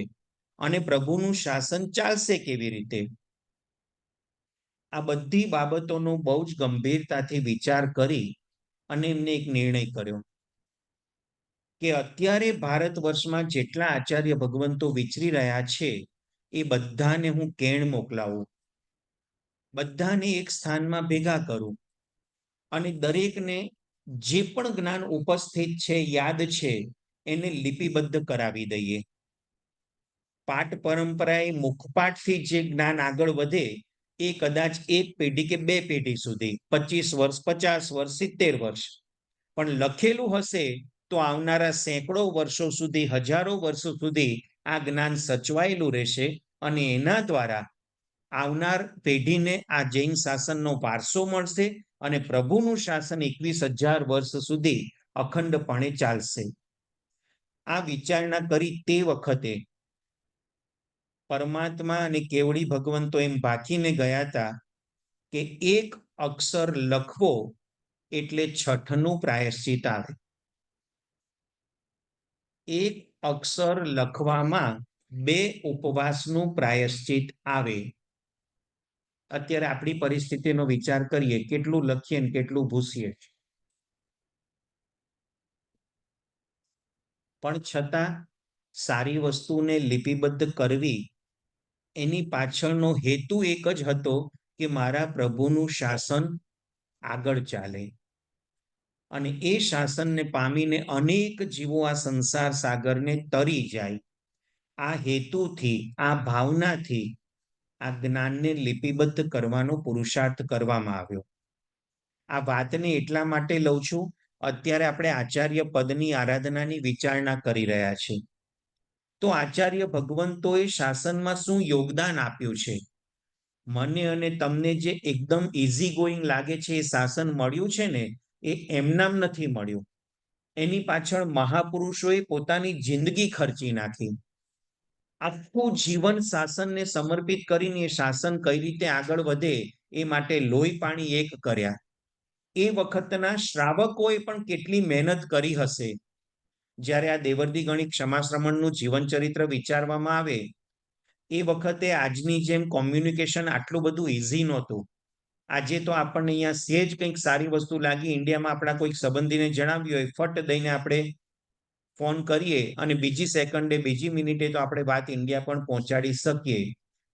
અને પ્રભુનું શાસન ચાલશે કેવી રીતે? આ બધી બાબતોનો બહુ જ ગંભીરતાથી વિચાર કરી અને એમને એક નિર્ણય કર્યો કે અત્યારે ભારત વર્ષમાં જેટલા આચાર્ય ભગવંતો વિચરી રહ્યા છે એ બધાને હું કેણ મોકલાવું, બધાને એક સ્થાનમાં ભેગા કરું અને દરેકને જે પણ જ્ઞાન ઉપસ્થિત છે, યાદ છે, એને લિપિબદ્ધ કરાવી દઈએ. પાઠ પરંપરાએ મુખપાઠથી જે જ્ઞાન આગળ વધે એ કદાચ એક પેઢી કે બે પેઢી સુધી, 25 વર્ષ, 50 વર્ષ, 70 વર્ષ, પણ લખેલું હશે તો આવનારા સેંકડો વર્ષો સુધી, હજારો વર્ષો સુધી આ જ્ઞાન સચવાયેલું રહેશે અને એના દ્વારા આવનાર પેઢીને આ જૈન શાસનનો વારસો મળશે અને પ્રભુનું શાસન 21,000 વર્ષ સુધી અખંડપણે ચાલશે. આ વિચારણા કરી તે વખતે પરમાત્મા અને કેવડી ભગવંતો એમ ભાખીને ગયા હતા કે એક અક્ષર લખવો એટલે 6નું પ્રાયશ્ચિત આવે. એક અક્ષર લખવામાં 2 ઉપવાસનું પ્રાયશ્ચિત આવે. અત્યારે આપણી પરિસ્થિતિનો વિચાર કરીએ, કેટલું લખીએ ને કેટલું ભૂસીએ, પણ છતાં સારી વસ્તુને લિપિબદ્ધ કરવી એની પાછળનો હેતુ એક જ હતો કે મારા પ્રભુનું શાસન આગળ ચાલે અને એ શાસનને પામીને અનેક જીવો આ સંસાર સાગરને તરી જાય. આ હેતુથી, આ ભાવનાથી આ જ્ઞાનને લિપિબદ્ધ કરવાનો પુરુષાર્થ કરવામાં આવ્યો. આ વાતને એટલા માટે લઉં છું, અત્યારે આપણે આચાર્ય પદની આરાધનાની વિચારણા કરી રહ્યા છીએ. તો આચાર્ય ભગવંતોએ શાસનમાં શું યોગદાન આપ્યું છે? મને અને તમને જે એકદમ ઇઝી ગોઈંગ લાગે છે એ શાસન મળ્યું છે ને, એ એમનામ નથી મળ્યું. એની પાછળ મહાપુરુષોએ પોતાની જિંદગી ખર્ચી નાખી. આખું જીવન શાસનને સમર્પિત કરીને એ શાસન કઈ રીતે આગળ વધે એ માટે લોહી પાણી એક કર્યા. એ વખતના શ્રાવકોએ પણ કેટલી મહેનત કરી હશે. જ્યારે આ દેવર્દી ગણિત ક્ષમાશ્રમણનું જીવન ચરિત્ર વિચારવામાં આવે એ વખતે આજની જેમ કોમ્યુનિકેશન આટલું બધું ઇઝી નહોતું. આજે તો આપણને અહીંયા સેજ કંઈક સારી વસ્તુ લાગી, ઇન્ડિયામાં આપણા કોઈક સંબંધીને જણાવ્યું હોય, ફટ દઈને આપણે ફોન કરીએ અને બીજી સેકન્ડે, બીજી મિનિટે તો આપણે વાત ઇન્ડિયા પણ પહોંચાડી શકીએ.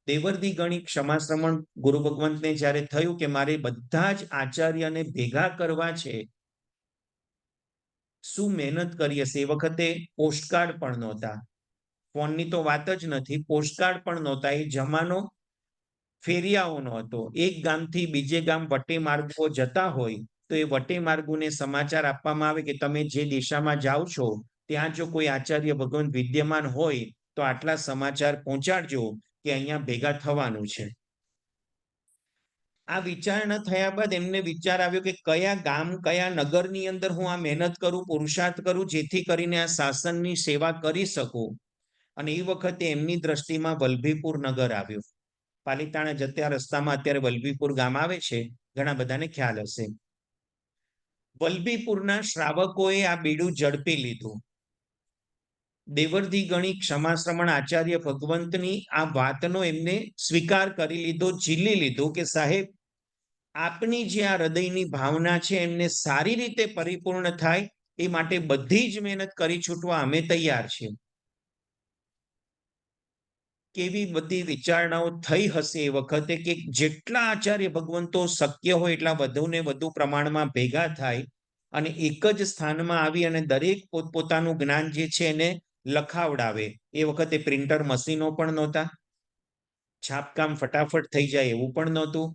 દેવર્દી ગણિત ક્ષમાશ્રમણ ગુરુ ભગવંતને જ્યારે થયું કે મારે બધા જ આચાર્યને ભેગા કરવા છે, શું મહેનત કરી હશે. એ વખતે પોસ્ટકાર્ડ પણ નહોતા, ફોનની તો વાત જ નથી, પોસ્ટકાર્ડ પણ નહોતા. એ જમાનો ફેરિયાઓનો હતો. એક ગામથી બીજે ગામ વટે માર્ગો જતા હોય તો એ વટે માર્ગોને સમાચાર આપવામાં આવે કે તમે જે દિશામાં જાઓ છો ત્યાં જો કોઈ આચાર્ય ભગવંત વિદ્યમાન હોય તો આટલા સમાચાર પહોંચાડજો કે અહીંયા ભેગા થવાનું છે. આ વિચારણા થયા બાદ એમને વિચાર આવ્યો કે કયા ગામ, કયા નગરની અંદર હું આ મહેનત કરું, પુરુષાર્થ કરું, જેથી કરીને આ શાસનની સેવા કરી શકું. અને એ વખતે એમની દ્રષ્ટિમાં વલ્લભીપુર નગર આવ્યું. પાલીતાણા જતા રસ્તામાં અત્યારે વલ્લભીપુર ગામ આવે છે, ઘણા બધાને ખ્યાલ હશે. વલ્લભીપુરના શ્રાવકોએ આ બીડું ઝડપી લીધું. દેવર્દી ગણિત ક્ષમાશ્રમણ આચાર્ય ભગવંતની આ વાતનો એમને સ્વીકાર કરી લીધો, ઝીલી લીધો કે સાહેબ, આપની જે આ હૃદયની ભાવના છે એમને સારી રીતે પરિપૂર્ણ થાય એ માટે બધી જ મહેનત કરી છૂટવા અમે તૈયાર છીએ. કેવી બધી વિચારણાઓ થઈ હશે એ વખતે કે જેટલા આચાર્ય ભગવંતો શક્ય હોય એટલા વધુ ને વધુ પ્રમાણમાં ભેગા થાય અને એક જ સ્થાનમાં આવી અને દરેક પોતપોતાનું જ્ઞાન જે છે એને લખાવડાવે. એ વખતે પ્રિન્ટર મશીનો પણ નહોતા, છાપકામ ફટાફટ થઈ જાય એવું પણ નહોતું,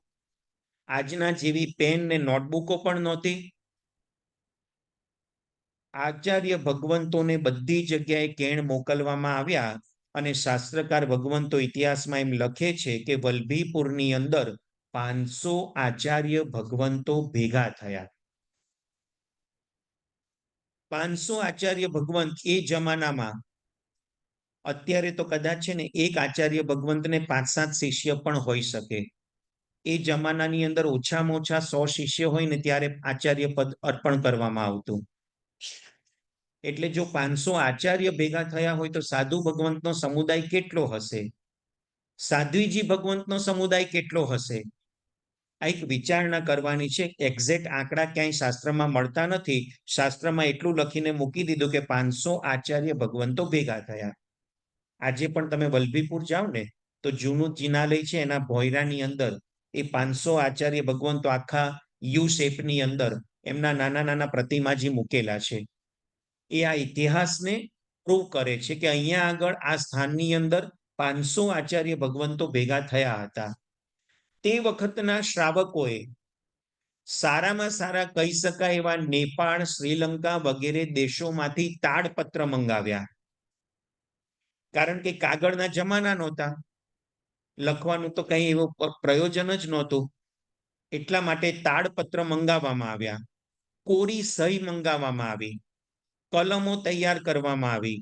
આજના જેવી પેન ને નોટબુકો પણ નહોતી. આચાર્ય ભગવંતોને બધી જગ્યાએ કેણ મોકલવામાં આવ્યા અને શાસ્ત્રકાર ભગવંતો ઇતિહાસમાં એમ લખે છે કે વલભીપુરની અંદર 500 આચાર્ય ભગવંતો ભેગા થયા. 500 આચાર્ય ભગવંત એ જમાનામાં, અત્યારે તો કદાચ છે ને એક આચાર્ય ભગવંતને 5-7 શિષ્ય પણ હોઈ શકે. એ જમાનાની અંદર ઓછામાં ઓછા 100 શિષ્ય હોય ને ત્યારે આચાર્ય પદ અર્પણ કરવામાં આવતું. એટલે જો 500 આચાર્ય ભેગા થયા હોય તો સાધુ ભગવંતનો સમુદાય કેટલો હશે? સાધ્વીજી ભગવંતનો સમુદાય કેટલો હશે? આ એક વિચારણા કરવાની છે. એક્ઝેક્ટ આંકડા ક્યાંય શાસ્ત્રમાં મળતા નથી. શાસ્ત્રમાં એટલું લખીને મૂકી દીધું કે 500 આચાર્ય ભગવંતો ભેગા થયા. આજે પણ તમે વલભીપુર જાઓ ને તો જૂનું જિનાલય છે એના ભોયરાની અંદર એ 500 આચાર્ય ભગવંતો આખા યુ શેપની અંદર એમના નાના નાના પ્રતિમાજી મૂકેલા છે. એ આ ઇતિહાસને પ્રૂવ કરે છે કે અહીંયા આગળ આ સ્થાનની અંદર 500 આચાર્ય ભગવંતો ભેગા થયા હતા. તે વખતના શ્રાવકોએ સારામાં સારા કહી શકાય એવા નેપાળ, શ્રીલંકા વગેરે દેશોમાંથી તાડપત્ર મંગાવ્યા. કારણ કે કાગળના જમાના નહોતા, લખવાનું તો કઈ એવું પ્રયોજન જ નહોતું. એટલા માટે તાડપત્ર મંગાવવામાં આવ્યા, કોરી સહી મંગાવવામાં આવી, કલમો તૈયાર કરવામાં આવી,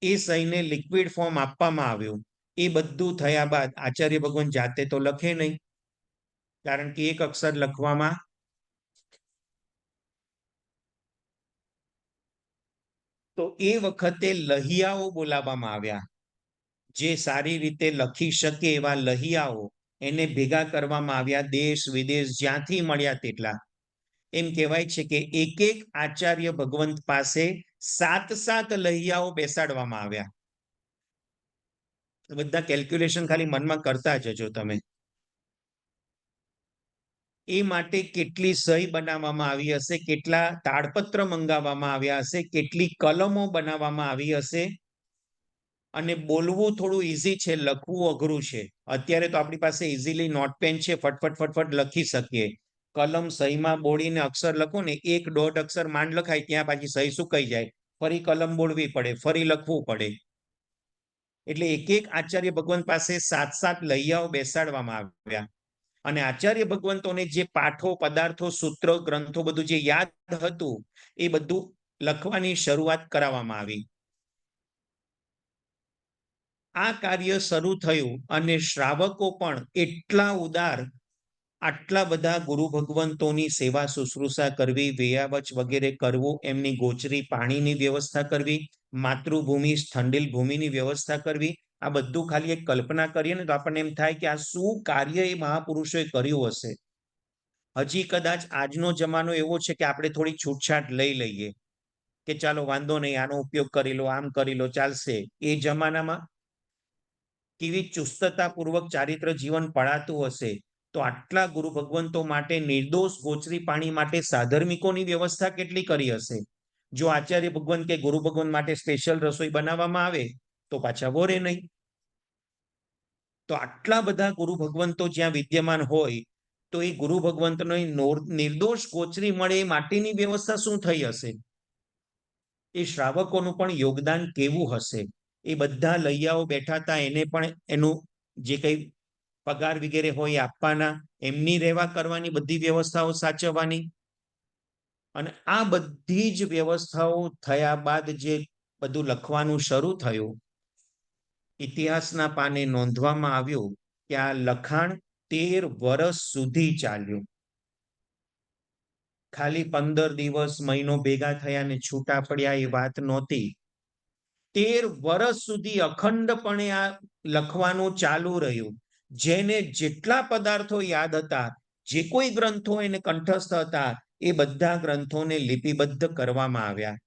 એ સહીને લિક્વિડ ફોર્મ આપવામાં આવ્યું. એ બધું થયા બાદ આચાર્ય ભગવાન જાતે તો લખે નહીં, કારણ કે એક અક્ષર લખવામાં તો એ વખતે લહિયાઓ બોલાવવામાં આવ્યા. જે સારી રીતે લખી શકે એવા લહિયાઓ એને ભેગા કરવામાં આવ્યા, દેશ વિદેશ જ્યાંથી મળ્યા તેટલા. એમ કહેવાય છે કે એક એક આચાર્ય ભગવંત પાસે 7 લહિયાઓ બેસાડવામાં આવ્યા. બધા કેલ્ક્યુલેશન ખાલી મનમાં કરતા જજો તમે. એ માટે કેટલી સહી બનાવવામાં આવી હશે, કેટલા તાડપત્ર મંગાવવામાં આવ્યા હશે, કેટલી કલમો બનાવવામાં આવી હશે. અને બોલવું થોડું ઈઝી છે, લખવું અઘરું છે. અત્યારે તો આપણી પાસે ઇઝીલી નોટપેન છે, ફટફટ ફટફટ લખી શકીએ. કલમ સહીમાં બોળીને અક્ષર લખો ને, 1-1.5 અક્ષર માંડ લખાય, ત્યાં પાછી સહી સુકાઈ જાય, ફરી કલમ બોળવી પડે, ફરી લખવું પડે. એટલે એક એક આચાર્ય ભગવંત પાસે 7 લૈયાઓ બેસાડવામાં આવ્યા. અને આચાર્ય ભગવંતોને જે પાઠો, પદાર્થો, સૂત્રો, ગ્રંથો બધું જે યાદ હતું એ બધું લખવાની શરૂઆત કરાવવામાં આવી. આ કાર્ય શરૂ થયું અને શ્રાવકો પણ એટલા ઉદાર, આટલા બધા ગુરુ ભગવંતોની સેવા શુશ્રૂષા કરવી, વેયાવચ વગેરે કરવું, એમની ગોચરી પાણીની વ્યવસ્થા કરવી, માતૃભૂમિ ઠંડેલ ભૂમિની વ્યવસ્થા કરવી, આ બધું ખાલી એક કલ્પના કરીએ ને તો આપણને એમ થાય કે આ શું કાર્ય એ મહાપુરુષોએ કર્યું હશે. હજી કદાચ આજનો જમાનો એવો છે કે આપણે થોડી છૂટછાટ લઈ લઈએ કે ચાલો વાંધો નહીં, આનો ઉપયોગ કરી લો, આમ કરી લો, ચાલશે. એ જમાનામાં કેવી ચુસ્તતાપૂર્વક ચારિત્ર જીવન પડાતું હશે. તો આટલા ગુરુ ભગવંતો માટે નિર્દોષ ગોચરી પાણી માટે સાધર્મિકોની વ્યવસ્થા કેટલી કરી હશે. જો આચાર્ય ભગવંત કે ગુરુ ભગવંત માટે સ્પેશિયલ રસોઈ બનાવવામાં આવે તો પાછા વોરે નહીં. તો આટલા બધા ગુરુ ભગવંતો જ્યાં વિદ્યમાન હોય તો એ ગુરુ ભગવંતનો નિર્દોષ ગોચરી મળે એ માટેની વ્યવસ્થા શું થઈ હશે. એ શ્રાવકોનું પણ યોગદાન કેવું હશે. એ બધા લૈયાઓ બેઠા હતા, એને પણ એનું જે કંઈ પગાર વગેરે હોય આપવાના, એમની રહેવા કરવાની બધી વ્યવસ્થાઓ સાચવવાની. અને આ બધી જ વ્યવસ્થાઓ થયા બાદ જે બધું લખવાનું શરૂ થયું, ઇતિહાસના પાને નોંધવામાં આવ્યું કે આ લખાણ 13 વર્ષ સુધી ચાલ્યું. ખાલી 15 દિવસ, મહિનો ભેગા થયા ને છૂટા પડ્યા એ વાત નહોતી. 13 વર્ષ સુધી અખંડપણે આ લખવાનું ચાલુ રહ્યું. જેને જેટલા પદાર્થો યાદ હતા, જે કોઈ ગ્રંથો એને કંઠસ્થ હતા, એ બધા ગ્રંથોને લિપિબદ્ધ કરવામાં આવ્યા.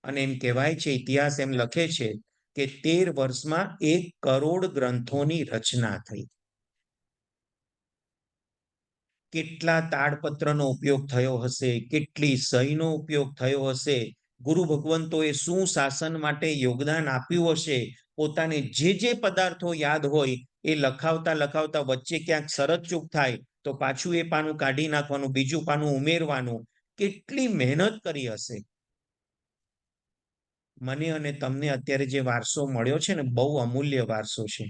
અને એમ કહેવાય છે, ઇતિહાસ એમ લખે છે કે 13 વર્ષમાં 1 કરોડ ગ્રંથોની રચના થઈ. કેટલા તાડપત્રનો ઉપયોગ થયો હશે, કેટલી સહીનો ઉપયોગ થયો હશે, ગુરુ ભગવંતોએ શું શાસન માટે યોગદાન આપ્યું હશે. પોતાને જે પદાર્થો યાદ હોય એ લખાવતા લખાવતા વચ્ચે ક્યાંક શરત ચૂક થાય તો પાછું એ પાનું કાઢી નાખવાનું, બીજું પાનું ઉમેરવાનું. કેટલી મહેનત કરી હશે. મને અને તમને અત્યારે જે વારસો મળ્યો છે ને, બહુ અમૂલ્ય વારસો છે.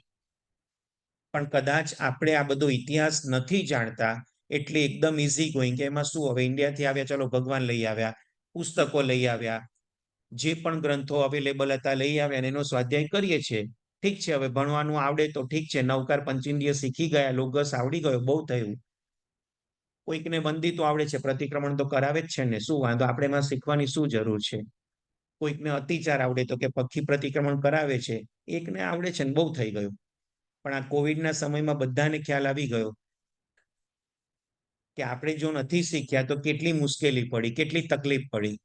પણ કદાચ આપણે આ બધો ઇતિહાસ નથી જાણતા, એટલે એકદમ ઇઝી ગોઈંગ કે એમાં શું, હવે ઇન્ડિયાથી આવ્યા, ચલો ભગવાન લઈ આવ્યા, પુસ્તકો લઈ આવ્યા, જે પણ ગ્રંથો અવેલેબલ હતા લઈ આવ્યા અને એનો સ્વાધ્યાય કરીએ છીએ. ઠીક છે, હવે ભણવાનું આવડે તો ઠીક છે, નવકાર પંચિંદ્રિય શીખી ગયા, લોગસ આવડી ગયો, બહુ થયું. કોઈકને વંદિત તો આવડે છે, પ્રતિક્રમણ તો કરાવે જ છે ને, શું વાંધો, આપણે એમાં શીખવાની શું જરૂર છે? કોઈકને અતિચાર આવડે તો કે પક્ષી પ્રતિક્રમણ કરાવે છે, એકને આવડે છે ને, બહુ થઈ ગયું. પણ આ કોવિડના સમયમાં બધાને ખ્યાલ આવી ગયો કે આપણે જો નથી શીખ્યા તો કેટલી મુશ્કેલી પડી, કેટલી તકલીફ પડી.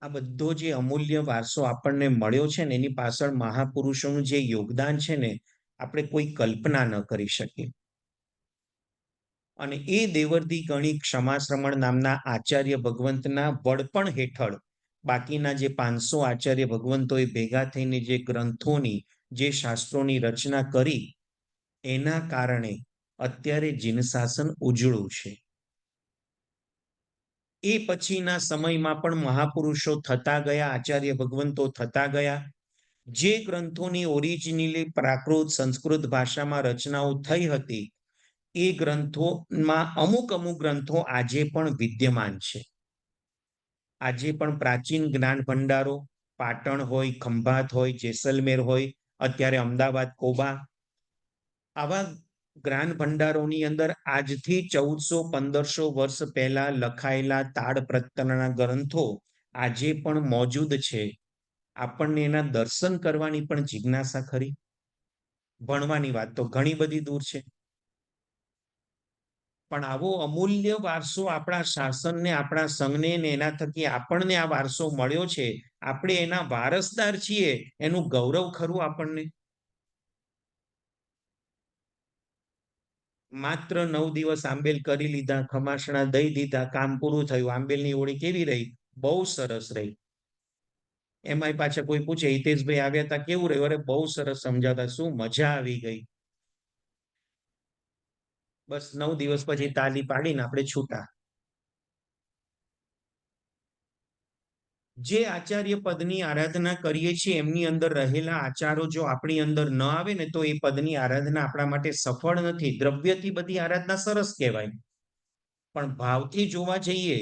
આ બધો જે અમૂલ્ય વારસો આપણને મળ્યો છે ને, એની પાછળ મહાપુરુષોનું જે યોગદાન છે ને, આપણે કોઈ કલ્પના ન કરી શકીએ. અને એ દેવર્દી ગણિત ક્ષમાશ્રમણ નામના આચાર્ય ભગવંતના વડપણ હેઠળ બાકીના જે 500 આચાર્ય ભગવંતોએ ભેગા થઈને જે ગ્રંથોની, જે શાસ્ત્રોની રચના કરી, એના કારણે અત્યારે જીન શાસન ઉજળું છે. એ પછીના સમયમાં પણ મહાપુરુષો થતા ગયા, આચાર્ય ભગવંતો થતા ગયા. જે ગ્રંથોની ઓરિજિનલી પ્રાકૃત સંસ્કૃત ભાષામાં રચનાઓ થઈ હતી, એ ગ્રંથોમાં અમુક અમુક ગ્રંથો આજે પણ વિદ્યમાન છે. આજે પણ પ્રાચીન જ્ઞાન ભંડારો, પાટણ હોય, ખંભાત હોય, જેસલમેર હોય, અત્યારે અમદાવાદ, કોબા, આવા જ્ઞાન ભંડારોની અંદર આજથી 1400-1500 વર્ષ પહેલા લખાયેલા તાડપત્રના ગ્રંથો આજે પણ મોજૂદ છે. આપણને એના દર્શન કરવાની પણ જિજ્ઞાસા ખરી. ભણવાની વાત તો ઘણી બધી દૂર છે. પણ આવો અમૂલ્ય વારસો આપણા શાસનને, આપણા સંઘને ને એના થકી આપણને આ વારસો મળ્યો છે, આપણે એના વારસદાર છીએ, એનું ગૌરવ ખરું આપણને. માત્ર 9 દિવસ આંબેલ કરી લીધા, ખમાસણા દઈ દીધા, કામ પૂરું થયું. આંબેલની હોળી કેવી રહી? બહુ સરસ રહી. એમાંય પાછા કોઈ પૂછે, હિતેશભાઈ આવ્યા હતા, કેવું રહ્યું? અરે બહુ સરસ સમજાતા, શું મજા આવી ગઈ. બસ 9 દિવસ પછી તાલી પાડીને આપણે છૂટા. જે આચાર્ય પદની આરાધના કરીએ છીએ, એમની અંદર રહેલા આચારો જો આપણી અંદર ન આવે ને, તો એ પદની આરાધના આપણા માટે સફળ નથી. દ્રવ્યથી બધી આરાધના સરસ કહેવાય, પણ ભાવથી જોવા જઈએ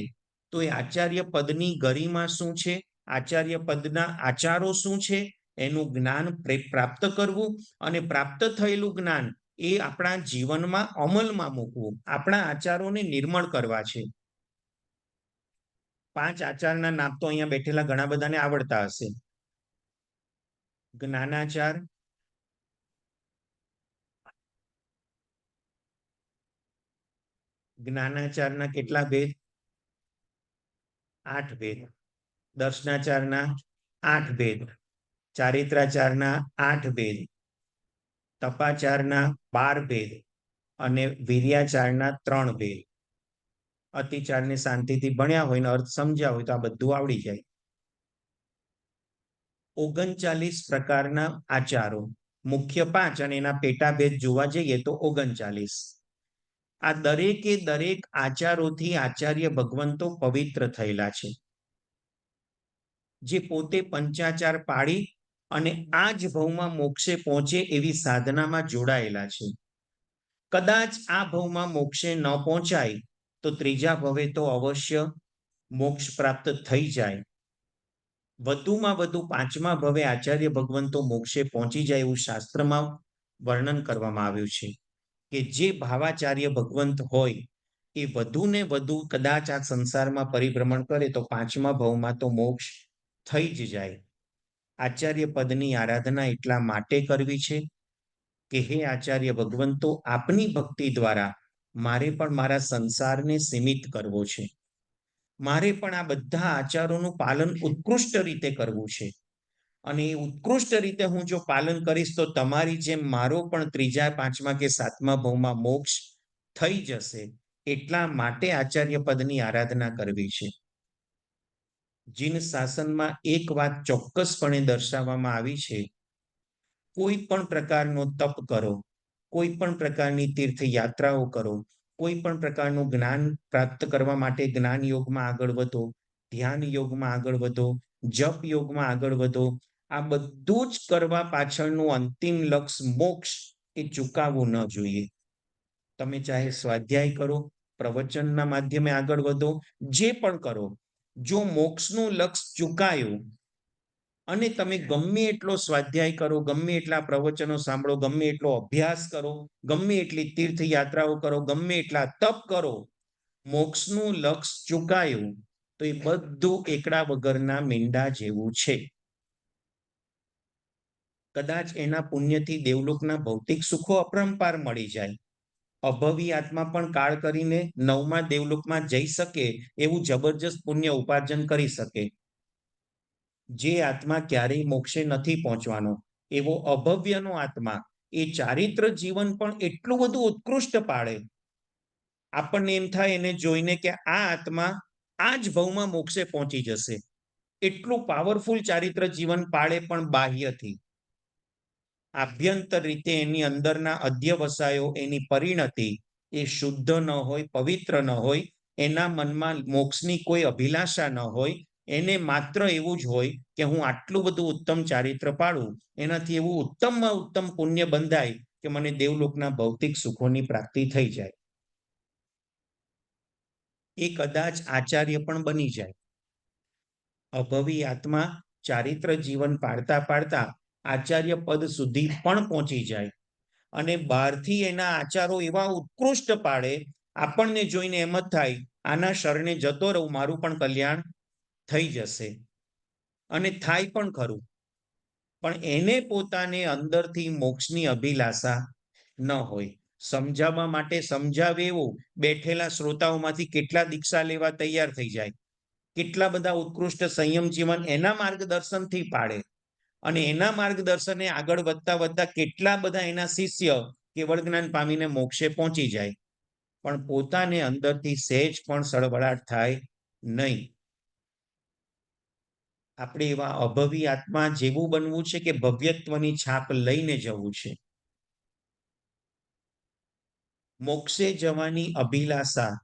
તો એ આચાર્ય પદની ગરિમા શું છે, આચાર્ય પદના આચારો શું છે, એનું જ્ઞાન પ્રાપ્ત કરવું, અને પ્રાપ્ત થયેલું જ્ઞાન એ આપણા જીવનમાં અમલમાં મૂકવું, આપણા આચારોને નિર્મળ કરવા છે. 5 આચારના નામ તો અહીંયા બેઠેલા ઘણા બધાને આવડતા હશે. જ્ઞાનાચાર, જ્ઞાનાચારના કેટલા ભેદ? 8 ભેદ. દર્શનાચારના 8 ભેદ. ચારિત્રાચારના 8 ભેદ. તપાચારના 12 ભેદ. અને વીર્યાચારના 3 ભેદ. અતિચારને શાંતિથી ભણ્યા હોય ને અર્થ સમજ્યા હોય તો આ બધું આવડી જાય. 39 પ્રકારના આચારો, મુખ્ય 5 અને એના પેટાભેદ જોવા જઈએ તો 39. આ દરેકે દરેક આચારોથી આચાર્ય ભગવંતો પવિત્ર થયેલા છે, જે પોતે પંચાચાર પાડી અને આ જ ભવમાં મોક્ષે પહોંચે એવી સાધનામાં જોડાયેલા છે. કદાચ આ ભવમાં મોક્ષે ન પહોંચાય તો ત્રીજા ભવે તો અવશ્ય મોક્ષ પ્રાપ્ત થઈ જાય. વધુમાં વધુ 5મા ભવે આચાર્ય ભગવંતો મોક્ષે પહોંચી જાય એવું શાસ્ત્રમાં વર્ણન કરવામાં આવ્યું છે, કે જે ભાવાચાર્ય ભગવંત હોય એ વધુ ને વધુ કદાચ આ સંસારમાં પરિભ્રમણ કરે તો 5મા ભવમાં તો મોક્ષ થઈ જ જાય. આચાર્ય પદની આરાધના એટલા માટે કરવી છે કે હે આચાર્ય ભગવંતો, આપની ભક્તિ દ્વારા મારે પણ મારા સંસારને સીમિત કરવો છે. મારે પણ આ બધા આચારોનું પાલન ઉત્કૃષ્ટ રીતે કરવું છે. અને એ ઉત્કૃષ્ટ રીતે હું જો પાલન કરીશ તો તમારી જેમ મારો પણ 3જા, 5મા કે 7મા ભવમાં મોક્ષ થઈ જશે. એટલા માટે આચાર્ય પદની આરાધના કરવી છે. જીન શાસનમાં એક વાત ચોક્કસપણે દર્શાવવામાં આવી છે, કોઈ પણ પ્રકારનો તપ કરો, કોઈ પણ પ્રકારની તીર્થયાત્રાઓ કરો, કોઈ પણ પ્રકારનું જ્ઞાન પ્રાપ્ત કરવા માટે જ્ઞાન યોગમાં આગળ વધો, ધ્યાન યોગમાં આગળ વધો, જપ યોગમાં આગળ વધો. આ બધું જ કરવા પાછળનું અંતિમ લક્ષ્ય મોક્ષ એ ચૂકાવવું ન જોઈએ. તમે ચાહે સ્વાધ્યાય કરો, પ્રવચનના માધ્યમે આગળ વધો, જે પણ કરો, જો મોક્ષનું લક્ષ્ય ચૂકાયું અને તમે ગમે એટલો સ્વાધ્યાય કરો, ગમે એટલા પ્રવચનો સાંભળો, ગમે એટલો અભ્યાસ કરો, ગમે એટલી તીર્થયાત્રાઓ કરો, ગમે એટલા તપ કરો, મોક્ષનું લક્ષ્ય ચૂકાયું તો એ બધું એકડા વગરના મીંડા જેવું છે. કદાચ એના પુણ્યથી દેવલોકના ભૌતિક સુખો અપરંપાર મળી જાય. અભવી આત્મા પણ કાળ કરીને 9મા દેવલોકમાં જઈ શકે એવું જબરજસ્ત પુણ્ય ઉપાર્જન કરી શકે. જે આત્મા ક્યારેય મોક્ષે નથી પહોંચવાનો એવો અભવ્યનો આત્મા એ ચારિત્ર જીવન પણ એટલું બધું ઉત્કૃષ્ટ પાડે, આપણને એમ થાય એને જોઈને કે આ આત્મા આ જ ભવમાં મોક્ષે પહોંચી જશે. એટલું પાવરફુલ ચારિત્ર જીવન પાડે પણ બાહ્યથી. આભ્યંતર રીતે એની અંદરના અધ્યવસાયો, એની પરિણતિ એ શુદ્ધ ન હોય, પવિત્ર ન હોય, એના મનમાં મોક્ષની કોઈ અભિલાષા ન હોય. એને માત્ર એવું જ હોય કે હું આટલું બધું ઉત્તમ ચારિત્ર પાડું, એનાથી એવું ઉત્તમમાં ઉત્તમ પુણ્ય બંધાય કે મને દેવલોકના ભૌતિક સુખોની પ્રાપ્તિ થઈ જાય. એ કદાચ આચાર્ય પણ બની જાય. અભવી આત્મા ચારિત્ર જીવન પાડતા પાડતા આચાર્ય પદ સુધી પણ પહોંચી જાય અને બહારથી એના આચારો એવા ઉત્કૃષ્ટ પાડે, આપણને જોઈને એમ જ થાય આના શરણે જતો રહું, મારું પણ કલ્યાણ થઈ જશે. અને થાય પણ ખરું. પણ એને પોતાને અંદરથી મોક્ષની અભિલાષા ન હોય. સમજાવવા માટે સમજાવે એવું બેઠેલા શ્રોતાઓમાંથી કેટલા દીક્ષા લેવા તૈયાર થઈ જાય, કેટલા બધા ઉત્કૃષ્ટ સંયમ જીવન એના માર્ગદર્શનથી પાડે અને એના માર્ગદર્શને આગળ વધતા વધતા કેટલા બધા એના શિષ્ય કેવળ જ્ઞાન પામીને મોક્ષે પહોંચી જાય, પણ પોતાને અંદરથી સહેજ પણ સળવળાટ થાય નહીં. આપણે એવા અભવી આત્મા જેવું બનવું છે કે ભવ્યત્વની છાપ લઈને જવું છે. મોક્ષે જવાની અભિલાષા,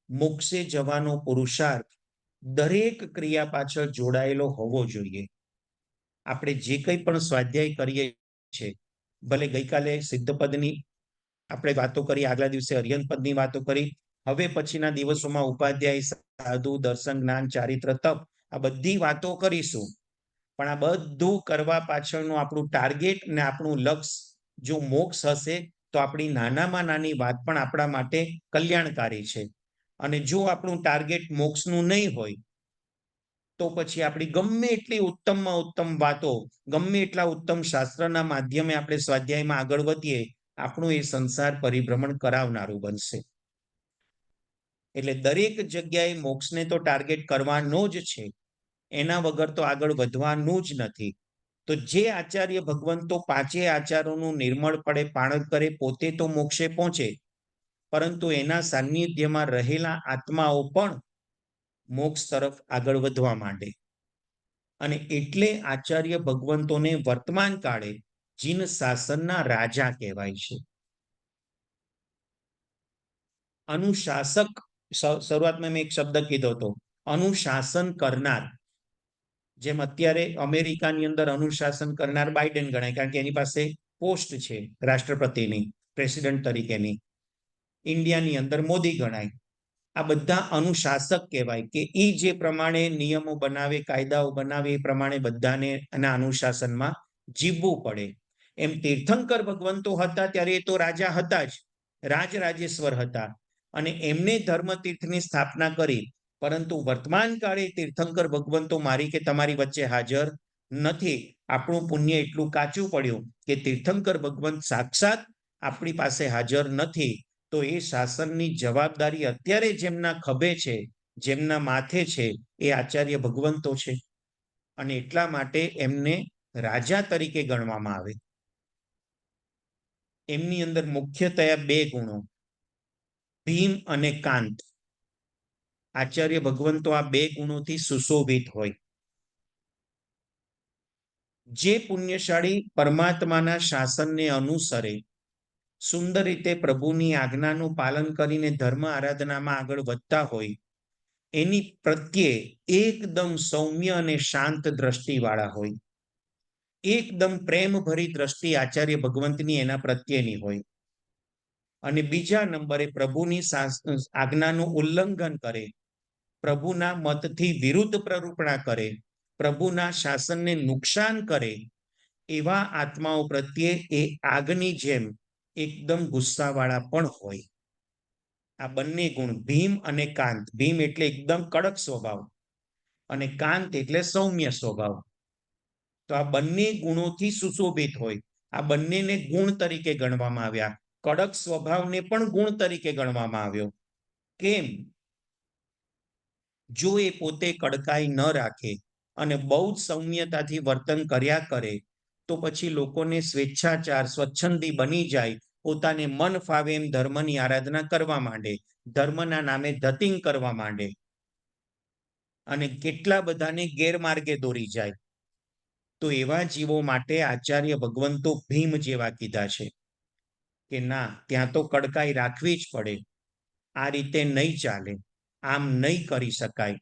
મોક્ષે જવાનો પુરુષાર્થ દરેક ક્રિયા પાછળ જોડાયેલો હોવો જોઈએ. આપણે જે કંઈ પણ સ્વાધ્યાય કરીએ છીએ, ભલે ગઈકાલે સિદ્ધપદની આપણે વાતો કરી, આગલા દિવસે અર્યંત પદની વાતો કરી, હવે પછીના દિવસોમાં ઉપાધ્યાય, સાધુ, દર્શન, જ્ઞાન, ચારિત્ર, તપ, આ બધી વાતો કરીશું. પણ આ બધું કરવા પાછળનું આપણું ટાર્ગેટ ને આપણું લક્ષ્ય જો મોક્ષ હશે તો આપણી નાનામાં નાની વાત પણ આપણા માટે કલ્યાણકારી છે. અને જો આપણું ટાર્ગેટ મોક્ષનું નહીં હોય તો પછી આપણી ગમે એટલી ઉત્તમમાં ઉત્તમ વાતો, ગમે એટલા ઉત્તમ શાસ્ત્રના માધ્યમે આપણે સ્વાધ્યાયમાં આગળ વધીએ, આપણું એ સંસાર પરિભ્રમણ કરાવનારું બનશે. એટલે દરેક જગ્યાએ મોક્ષને તો ટાર્ગેટ કરવાનો જ છે, એના વગર તો આગળ વધવાનું જ નથી. તો જે આચાર્ય ભગવંતો પાંચે આચારોનું નિર્મળપણે પાલન કરે પોતે તો મોક્ષે પહોંચે, પરંતુ એના સાનિધ્યમાં રહેલા આત્માઓ પણ મોક્ષ તરફ આગળ વધવા માંડે. અને એટલે આચાર્ય ભગવંતોને વર્તમાન કાળે જીન શાસનના રાજા કહેવાય છે. અનુશાસક, શરૂઆતમાં મેં એક શબ્દ કીધો હતો, અનુશાસન કરનાર. જેમ અત્યારે અમેરિકાની અંદર અનુશાસન કરનાર બાઇડન ગણાય, કારણ કે એની પાસે પોસ્ટ છે રાષ્ટ્રપતિની, પ્રેસિડેન્ટ તરીકેની. ઇન્ડિયાની અંદર મોદી ગણાય. આ બધા અનુશાસક કહેવાય કે એ જે પ્રમાણે નિયમો બનાવે, કાયદાઓ બનાવે, એ પ્રમાણે બધાને એના અનુશાસનમાં જીવવું પડે. એમ તીર્થંકર ભગવંતો હતા ત્યારે એ તો રાજા હતા જ, રાજરાજેશ્વર હતા અને એમને ધર્મતીર્થની સ્થાપના કરી. પરંતુ વર્તમાન કાળે તીર્થંકર ભગવંતો મારી કે તમારી વચ્ચે હાજર નથી. આપણું પુણ્ય એટલું કાચું પડ્યું કે તીર્થંકર ભગવંત સાક્ષાત આપણી પાસે હાજર નથી. તો એ શાસનની જવાબદારી અત્યારે જેમના ખભે છે, જેમના માથે છે, એ આચાર્ય ભગવંતો છે. અને એટલા માટે એમને રાજા તરીકે ગણવામાં આવે. એમની અંદર મુખ્યતયા બે ગુણો, ભીમ અને કાંત. આચાર્ય ભગવંતો આ બે ગુણોથી સુશોભિત હોય. જે પુણ્યશાળી પરમાત્માના શાસનને અનુસરે, સુંદર રીતે પ્રભુની આજ્ઞાનું પાલન કરીને ધર્મ આરાધનામાં આગળ વધતા હોય, એની પ્રત્યે એકદમ સૌમ્ય અને શાંત દ્રષ્ટિવાળા હોય. એકદમ પ્રેમભરી દ્રષ્ટિ આચાર્ય ભગવંતની એના પ્રત્યેની હોય. અને બીજા નંબરે પ્રભુની આજ્ઞાનું ઉલ્લંઘન કરે, પ્રભુના મતથી વિરુદ્ધ પ્રરૂપણા કરે, પ્રભુના શાસનને નુકસાન કરે, એવા આત્માઓ પ્રત્યે એ આગની જેમ એકદમ ગુસ્સાવાળા પણ હોય. આ બંને ગુણ, ભીમ અને કાંત. ભીમ એટલે એકદમ કડક સ્વભાવ અને કાંત એટલે સૌમ્ય સ્વભાવ. તો આ બંને ગુણોથી સુશોભિત હોય. આ બંનેને ગુણ તરીકે ગણવામાં આવ્યા. કડક સ્વભાવને પણ ગુણ તરીકે ગણવામાં આવ્યો. કેમ? જો એ પોતે કડકાઈ ન રાખે અને બહુ જ સૌમ્યતાથી વર્તન કર્યા કરે, તો પછી લોકોને સ્વેચ્છાચાર, સ્વચ્છંદી બની જાય, પોતાને મન ફાવે એમ ધર્મની આરાધના કરવા માંડે, ધર્મના નામે ધતિંગ કરવા માંડે અને કેટલા બધાને ગેરમાર્ગે દોરી જાય. તો એવા જીવો માટે આચાર્ય ભગવંતો ભીમ જેવા કીધા છે કે ના, ત્યાં તો કડકાઈ રાખવી જ પડે. આ રીતે નહીં ચાલે, આમ નહીં કરી શકાય.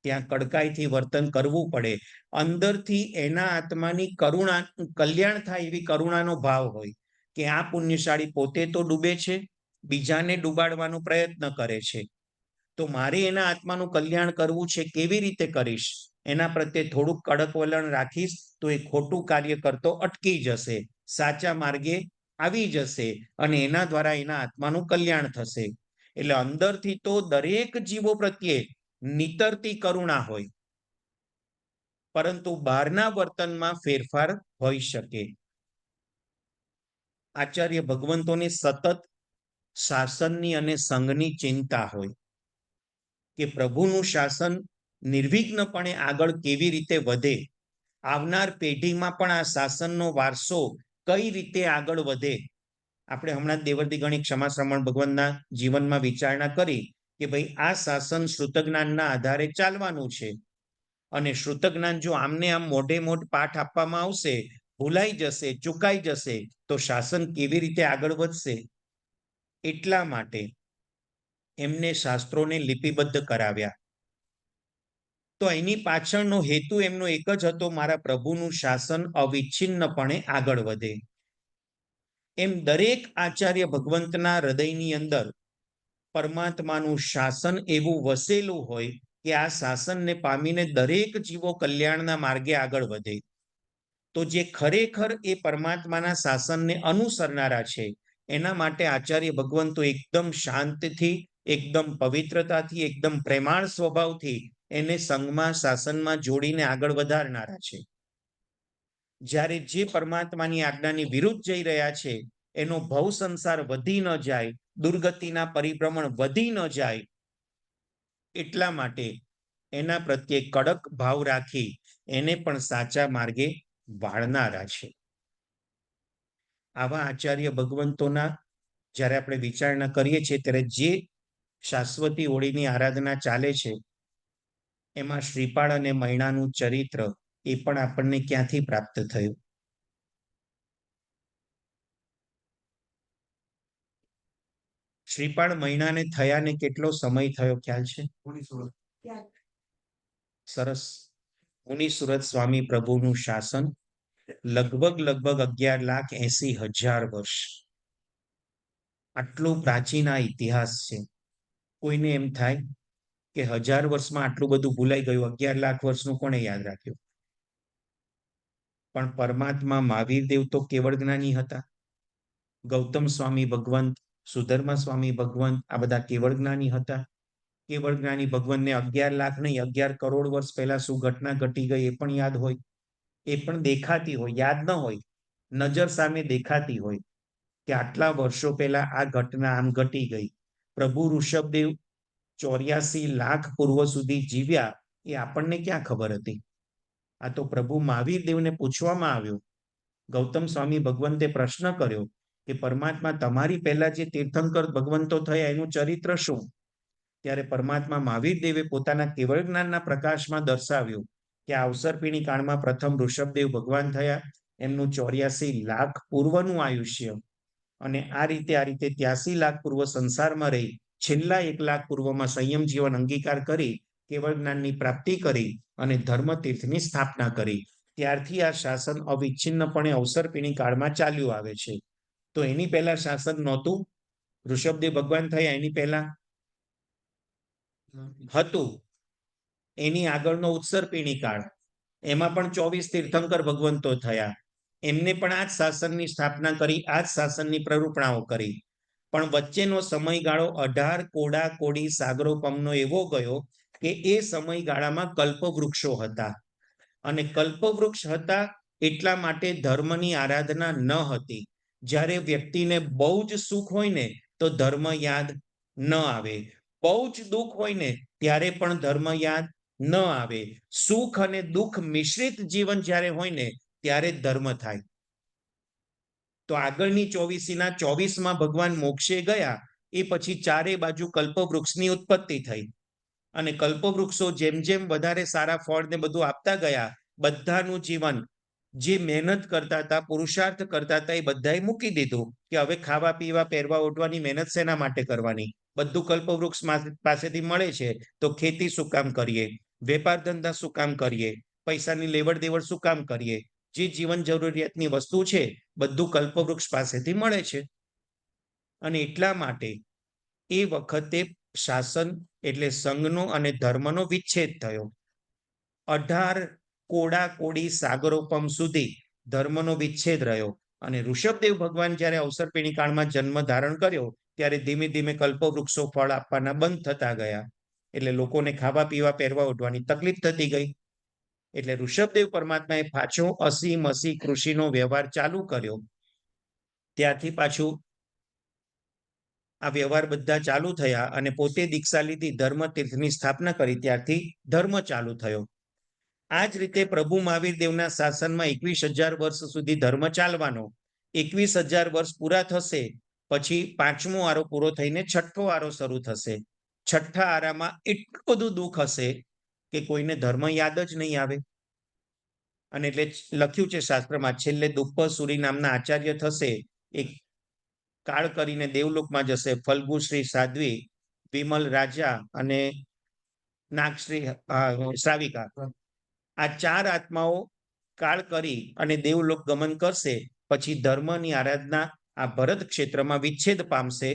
ત્યાં કડકાઈથી વર્તન કરવું પડે. અંદરથી એના આત્માની કરુણા, કલ્યાણ થાય એવી કરુણાનો ભાવ હોય કે આ પુણ્યશાળી પોતે તો ડૂબે છે, બીજાને ડૂબાડવાનો પ્રયત્ન કરે છે, તો મારે એના આત્માનું કલ્યાણ કરવું છે. કેવી રીતે કરીશ? એના પ્રત્યે થોડુંક કડક વલણ રાખીશ તો એ ખોટું કાર્ય કરતો અટકી જશે, સાચા માર્ગે આવી જશે અને એના દ્વારા એના આત્માનું કલ્યાણ થશે. એટલે અંદરથી તો દરેક જીવો પ્રત્યે નિતરતી કરુણા હોય, પરંતુ બહારના વર્તનમાં ફેરફાર હોઈ શકે. આચાર્ય ભગવંતોને સતત શાસનની અને સંઘની ચિંતા હોય કે પ્રભુનું શાસન નિર્વિઘ્નપણે આગળ કેવી રીતે વધે, આવનાર પેઢીમાં પણ આ શાસનનો વારસો કઈ રીતે આગળ વધે. આપણે હમણાં દેવર્દી ગણી ક્ષમાશ્રમણ ભગવાનના જીવનમાં વિચારણા કરી કે ભાઈ આ શાસન શ્રુતજ્ઞાનના આધારે ચાલવાનું છે અને શ્રુતજ્ઞાન જો આમને આમ મોઢે મોઢ પાઠ આપવામાં આવશે, ભૂલાઈ જશે, ચૂકાઈ જશે, તો શાસન કેવી રીતે આગળ વધશે. એટલા માટે એમને શાસ્ત્રોને લિપિબદ્ધ કરાવ્યા. તો એની પાછળનો હેતુ એમનો એક જ હતો, મારા પ્રભુનું શાસન અવિચ્છિન્નપણે આગળ વધે. એમ દરેક આચાર્ય ભગવંતના હૃદયની અંદર પરમાત્માનું શાસન એવું વસેલું હોય કે આ શાસનને પામીને દરેક જીવો કલ્યાણના માર્ગે આગળ વધે. તો જે ખરેખર એ પરમાત્માના શાસનને અનુસરનારા છે, એના માટે આચાર્ય ભગવંતો એકદમ શાંતિથી, એકદમ પવિત્રતાથી, એકદમ પ્રેમાળ સ્વભાવથી એને સંઘમાં, શાસનમાં જોડીને આગળ વધારનારા છે. જ્યારે જે પરમાત્માની આજ્ઞાની વિરુદ્ધ જઈ રહ્યા છે, એનો ભવ સંસાર વધી ન જાય, દુર્ગતિના પરિભ્રમણ વધી ન જાય, એટલા માટે એના પ્રત્યે કડક ભાવ રાખી એને પણ સાચા માર્ગે વાળનારા છે. આવા આચાર્ય ભગવંતોના જ્યારે આપણે વિચારણા કરીએ છીએ ત્યારે જે શાશ્વતી હોળીની આરાધના ચાલે છે, એમાં શ્રીપાળ અને મૈણાનું ચરિત્ર એ પણ આપણને ક્યાંથી પ્રાપ્ત થયું? શ્રીપાળ મૈણાને થયાને કેટલો સમય થયો ખ્યાલ છે? સરસ. મુનિ સુરત સ્વામી પ્રભુનું શાસન લગભગ 11,80,000 વર્ષ. આટલો પ્રાચીન આ ઇતિહાસ છે. કોઈને એમ થાય કે 1000 વર્ષમાં આટલું બધું ભૂલાઈ ગયું, 11 લાખ વર્ષનું કોણે યાદ રાખ્યું? પણ પરમાત્મા મહાવીર દેવ તો કેવળ જ્ઞાની હતા. ગૌતમ સ્વામી ભગવંત, સુધર્મા સ્વામી ભગવંત, આ બધા કેવળ જ્ઞાની હતા. કેવળ જ્ઞાની ભગવંતને 11 લાખ નહીં, 11 કરોડ વર્ષ પહેલા શું ઘટના ઘટી ગઈ એ પણ યાદ હોય, એ પણ દેખાતી હોય. યાદ ન હોય, નજર સામે દેખાતી હોય કે આટલા વર્ષો પહેલા આ ઘટના આમ ઘટી ગઈ. પ્રભુ ઋષભદેવ 84 લાખ પૂર્વ સુધી જીવ્યા, એ આપણને ક્યાં ખબર હતી? આ તો પ્રભુ મહાવીર દેવને પૂછવામાં આવ્યું. ગૌતમ સ્વામી ભગવંતે પ્રશ્ન કર્યો કે પરમાત્મા તમારી પહેલા જે તીર્થંકર ભગવંતો થયા એનું ચરિત્ર શું? ત્યારે પરમાત્મા મહાવીર દેવે પોતાના કેવળ જ્ઞાનના પ્રકાશમાં દર્શાવ્યું કે આ અવસરપીણી કાળમાં પ્રથમ ઋષભદેવ ભગવાન થયા, એમનું 84 લાખ પૂર્વનું આયુષ્ય, અને આ રીતે 83 લાખ પૂર્વ સંસારમાં રહી છેલ્લા 1 લાખ પૂર્વમાં સંયમ જીવન અંગીકાર કરી કેવળ જ્ઞાનની પ્રાપ્તિ કરી અને ધર્મતીર્થની સ્થાપના કરી. ત્યારથી આ શાસન અવિચ્છિન્નપણે અવસરપીણી કાળમાં ચાલ્યું આવે છે. તો એની પહેલા શાસન નહોતું. ઋષભદેવ ભગવાન થયા એની પહેલા હતું. એની આગળનો ઉત્સર્પિણી કાળ, એમાં પણ 24 તીર્થંકર ભગવંતો થયા. એમને પણ આ જ શાસનની સ્થાપના કરી, આ જ શાસનની પ્રરૂપણાઓ કરી. પણ વચ્ચેનો સમયગાળો 18 કોડા કોડી સાગરોપમનો એવો ગયો કે એ સમયગાળામાં કલ્પવૃક્ષો હતા. અને કલ્પવૃક્ષ હતા એટલા માટે ધર્મની આરાધના ન હતી. જ્યારે વ્યક્તિને બહુ જ સુખ હોય ને તો ધર્મ યાદ ન આવે, બહુ જ દુઃખ હોય ને ત્યારે પણ ધર્મ યાદ ન આવે. સુખ અને દુઃખ મિશ્રિત જીવન જ્યારે હોય ને ત્યારે ધર્મ થાય. તો આગળની 24ના 24માં ભગવાન મોક્ષે ગયા એ પછી ચારે બાજુ કલ્પવૃક્ષની ઉત્પત્તિ થઈ. અને કલ્પવૃક્ષો જેમ જેમ વધારે સારા ફળ ને બધું આપતા ગયા, બધાનું જીવન જે મહેનત કરતા હતા, પુરુષાર્થ કરતા હતા, એ બધાએ મૂકી દીધું કે હવે ખાવા પીવા પહેરવા ઓઢવાની મહેનત શેના માટે કરવાની? બધું કલ્પવૃક્ષ પાસેથી મળે છે, તો ખેતી શું કામ કરીએ, વેપાર ધંધા શું કામ કરીએ, પૈસાની લેવડ દેવડ શું કામ કરીએ? જે જીવન જરૂરિયાતની વસ્તુ છે બધું કલ્પવૃક્ષ પાસેથી મળે છે. અને એટલા માટે એ વખતે શાસન એટલે સંઘનો અને ધર્મનો વિચ્છેદ થયો. 18 કોડા કોડી સાગરોપમ સુધી ધર્મનો વિચ્છેદ રહ્યો. અને ઋષભદેવ ભગવાન જ્યારે અવસરપીણી કાળમાં જન્મ ધારણ કર્યો ત્યારે ધીમે ધીમે કલ્પવૃક્ષો ફળ આપવાના બંધ થતા ગયા. એટલે લોકોને ખાવા પીવા પહેરવા ઓઢવાની તકલીફ થતી ગઈ. એટલે ઋષભદેવ પરમાત્માએ પાછો અસી મસી કૃષિનો વ્યવહાર ચાલુ કર્યો. ત્યારથી પાછું આ વ્યવહાર બધા ચાલુ થયા અને પોતે દીક્ષા લીધી, ધર્મતીર્થની સ્થાપના કરી, ત્યારથી ધર્મ ચાલુ થયો. આ જ રીતે પ્રભુ મહાવીર દેવના શાસનમાં 21,000 વર્ષ સુધી ધર્મ ચાલવાનો. 21,000 વર્ષ પૂરા થશે પછી 5મો આરો પૂરો થઈને 6ઠ્ઠો આરો શરૂ થશે. 6ઠ્ઠા આરામાં એટલું બધું દુઃખ હશે કે કોઈને ધર્મ યાદ જ નહીં આવે. અને એટલે લખ્યું છે શાસ્ત્રમાં, છેલ્લે દુપ્પસુરી નામના આચાર્ય થશે, એક કાળ કરીને દેવલોકમાં જશે. ફલ્ગુ શ્રી સાધ્વી, વિમલ રાજા અને નાગશ્રી શ્રાવિકા, આ 4 આત્માઓ કાળ કરી અને દેવલોક ગમન કરશે. પછી ધર્મની આરાધના આ ભરત ક્ષેત્રમાં વિચ્છેદ પામશે.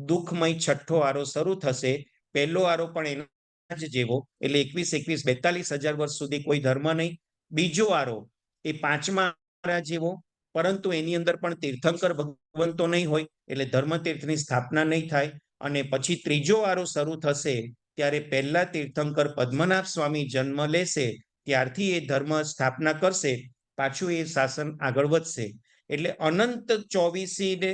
દુઃખમય 6ઠ્ઠો આરો શરૂ થશે. પહેલો આરો પણ એના જ જેવો, એટલે 21, 42,000 વર્ષ સુધી કોઈ ધર્મ નહીં. બીજો આરો એ 5મા આરા જેવો, પરંતુ એની અંદર પણ તીર્થંકર ભગવંતો નહીં હોય, એટલે ધર્મતીર્થની સ્થાપના નહીં થાય. અને પછી ત્રીજો આરો શરૂ થશે ત્યારે પહેલા તીર્થંકર પદ્મનાભ સ્વામી જન્મ લેશે, ત્યારથી એ ધર્મ સ્થાપના કરશે. પાછું એ શાસન આગળ વધશે. એટલે અનંત 24 ને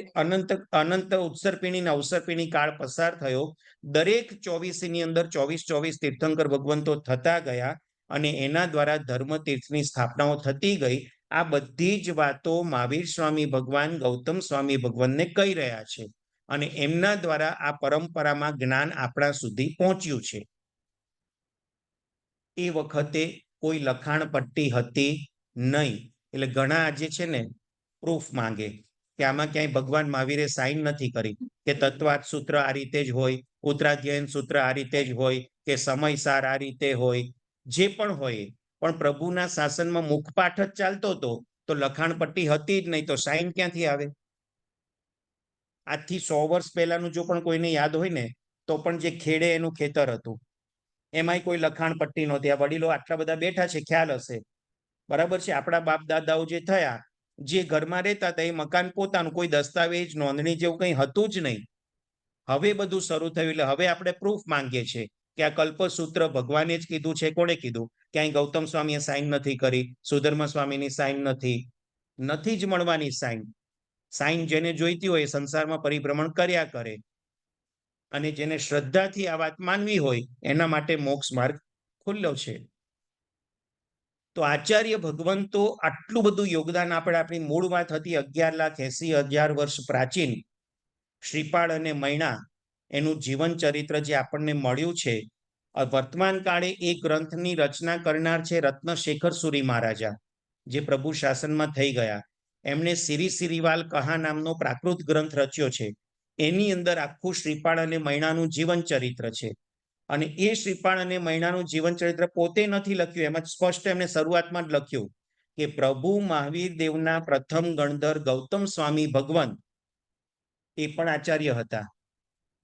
અનંત ઉત્સર્પિણી ને અવસર્પિણી કાળ પસાર થયો. દરેક 24ની અંદર 24 તીર્થંકર ભગવંતો થતા ગયા અને એના દ્વારા ધર્મતીર્થની સ્થાપનાઓ થતી ગઈ. આ બધી જ વાતો મહાવીર સ્વામી ભગવાન ગૌતમ સ્વામી ભગવાનને કહી રહ્યા છે અને એમના દ્વારા આ પરંપરામાં જ્ઞાન આપણા સુધી પહોંચ્યું છે. એ વખતે કોઈ લખાણ પટ્ટી હતી નહીં. એટલે ઘણા આજે છે ને પ્રૂફ માંગે કે આમાં ક્યાંય ભગવાન મહાવીરે સાઈન નથી કરી, કે તત્વાત સૂત્ર આ રીતે જ હોય, ઉત્તરાધ્યયન સૂત્ર આ રીતે જ હોય, કે સમયસાર આ રીતે હોય. જે પણ હોય, પણ પ્રભુના શાસનમાં મુખપાઠ જ ચાલતો હતો તો લખાણ પટ્ટી હતી જ નહીં, તો સાઈન ક્યાંથી આવે? આજથી 100 વર્ષ પહેલાનું જો પણ કોઈને યાદ હોય ને તો પણ જે ખેડે એનું ખેતર હતું, એમાંય કોઈ લખાણ પટ્ટી નહોતી. આ વડીલો આટલા બધા બેઠા છે, ખ્યાલ હશે, બરાબર છે. આપણા બાપ દાદાઓ જે થયા, જે ઘરમાં રહેતા હતા એ મકાન પોતાનું, કોઈ દસ્તાવેજ નોંધણી જેવું કંઈ હતું જ નહીં. હવે બધું શરૂ થયું એટલે હવે આપણે પ્રૂફ માંગીએ છીએ કે આ કલ્પસૂત્ર ભગવાને જ કીધું છે. કોણે કીધું? ક્યાંય ગૌતમ સ્વામીએ સાઈન નથી કરી, સુધર્મા સ્વામીની સાઈન નથી જ મળવાની સાઈન. સાઈન જેને જોઈતી હોય એ સંસારમાં પરિભ્રમણ કર્યા કરે, અને જેને શ્રદ્ધાથી આ વાત માનવી હોય એના માટે મોક્ષ માર્ગ ખુલ્લો છે. તો આચાર્ય ભગવંતો આટલું બધું યોગદાન આપણે, આપણી મૂળ વાત હતી 11,80,000 વર્ષ પ્રાચીન શ્રીપાળ અને મૈણા, એનું જીવન ચરિત્ર જે આપણને મળ્યું છે. વર્તમાન કાળે એ ગ્રંથની રચના કરનાર છે રત્નશેખર સુરી મહારાજા, જે પ્રભુ શાસનમાં થઈ ગયા. એમણે સિરી સિરીવાલ કહા નામનો પ્રાકૃત ગ્રંથ રચ્યો છે. એની અંદર આખું શ્રીપાળ અને મૈણાનું જીવન ચરિત્ર છે. અને એ શ્રીપાળ અને મૈણાનું જીવન ચરિત્ર પોતે નથી લખ્યું, એમાં સ્પષ્ટ એમને શરૂઆતમાં જ લખ્યું કે પ્રભુ મહાવીર દેવના પ્રથમ ગણધર ગૌતમ સ્વામી ભગવંત એ પણ આચાર્ય હતા.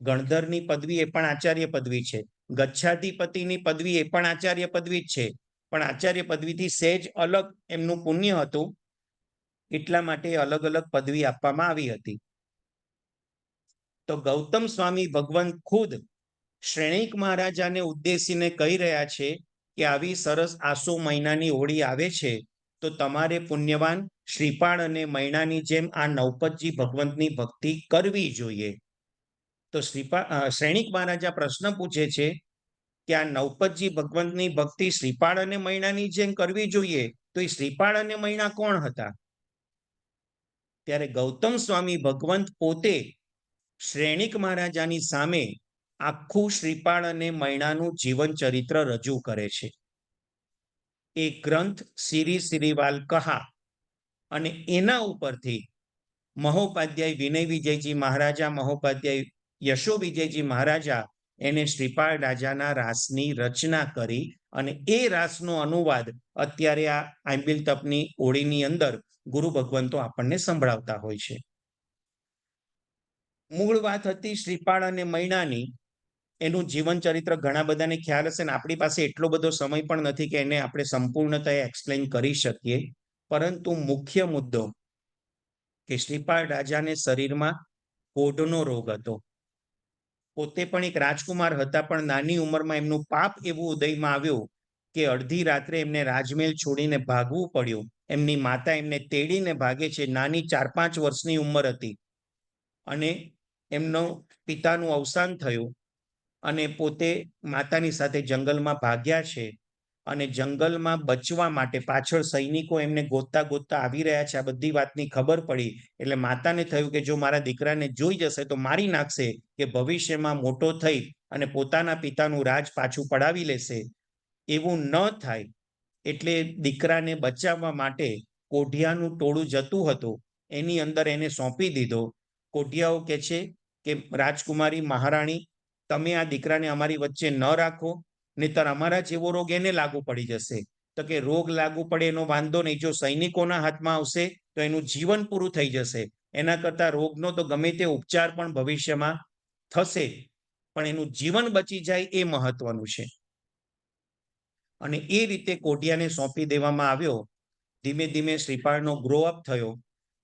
ગણધરની પદવી એ પણ આચાર્ય પદવી છે. ગચ્છાધિપતિની પદવી એ પણ આચાર્ય પદવી જ છે. પણ આચાર્ય પદવીથી સહેજ અલગ એમનું પુણ્ય હતું, એટલા માટે અલગ અલગ પદવી આપવામાં આવી હતી. તો ગૌતમ સ્વામી ભગવંત ખુદ શ્રેણિક મહારાજાને ઉદ્દેશીને કહી રહ્યા છે કે આવી સરસ આસો મહિનાની હોળી આવે છે તો તમારે પુણ્યવાન શ્રીપાળ અને મૈણાની જેમ આ નવપતજી ભગવંતની ભક્તિ કરવી જોઈએ. તો શ્રેણિક મહારાજા પ્રશ્ન પૂછે છે કે આ નવપતજી ભગવંતની ભક્તિ શ્રીપાળ અને મૈણાની જેમ કરવી જોઈએ, તો એ શ્રીપાળ અને મૈણા કોણ હતા? ત્યારે ગૌતમ સ્વામી ભગવંત પોતે શ્રેણિક મહારાજાની સામે આખું શ્રીપાળ અને મૈણાનું જીવન ચરિત્ર રજૂ કરે છે. એ ગ્રંથ સિરી સિરીવાલ કહા, અને એના ઉપરથી મહોપાધ્યાય વિનય વિજયજી મહારાજા, મહોપાધ્યાય યશો વિજયજી મહારાજા એને શ્રીપાળ રાજાના રાસની રચના કરી અને એ રાસનો અનુવાદ અત્યારે આ આંબિલ તપની હોળીની અંદર ગુરુ ભગવંતો આપણને સંભળાવતા હોય છે. મૂળ વાત હતી શ્રીપાળ અને મૈણાની. એનું જીવન ચરિત્ર ઘણા બધાને ખ્યાલ હશે ને આપણી પાસે એટલો બધો સમય પણ નથી કે એને આપણે સંપૂર્ણતાએ એક્સપ્લેન કરી શકીએ. પરંતુ મુખ્ય મુદ્દો કે શ્રીપાળ રાજાને શરીરમાં કોઢનો રોગ હતો. પોતે પણ એક રાજકુમાર હતા, પણ નાની ઉંમરમાં એમનું પાપ એવું ઉદયમાં આવ્યું કે અડધી રાત્રે એમને રાજમહેલ છોડીને ભાગવું પડ્યું. એમની માતા એમને તેડીને ભાગે છે. નાની 4-5 વર્ષની ઉંમર હતી અને એમનો પિતાનું અવસાન થયું અને પોતે માતાની સાથે જંગલમાં ભાગ્યા છે. અને જંગલમાં બચવા માટે પાછળ સૈનિકો એમને ગોતતા ગોતતા આવી રહ્યા છે. આ બધી વાતની ખબર પડી એટલે માતાને થયું કે જો મારા દીકરાને જોઈ જશે તો મારી નાખશે, કે ભવિષ્યમાં મોટો થઈ અને પોતાના પિતાનું રાજ પાછું પડાવી લેશે. એવું ન થાય એટલે દીકરાને બચાવવા માટે કોઢિયાનું ટોળું જતું હતું, એની અંદર એને સોંપી દીધો. કોઢિયાઓ કહે છે કે રાજકુમારી મહારાણી, તમે આ દીકરાને અમારી વચ્ચે ન રાખો, નહીતર અમારા જેવો રોગ એને લાગુ પડી જશે. તો કે રોગ લાગુ પડે એનો વાંધો નહીં, જો સૈનિકોના હાથમાં આવશે તો એનું જીવન પૂરું થઈ જશે. એના કરતા રોગનો તો ગમે તે ઉપચાર પણ ભવિષ્યમાં થશે, પણ એનું જીવન બચી જાય એ મહત્વનું છે. અને એ રીતે કોઢિયાને સોંપી દેવામાં આવ્યો. ધીમે ધીમે શ્રીપાળનો ગ્રો અપ થયો,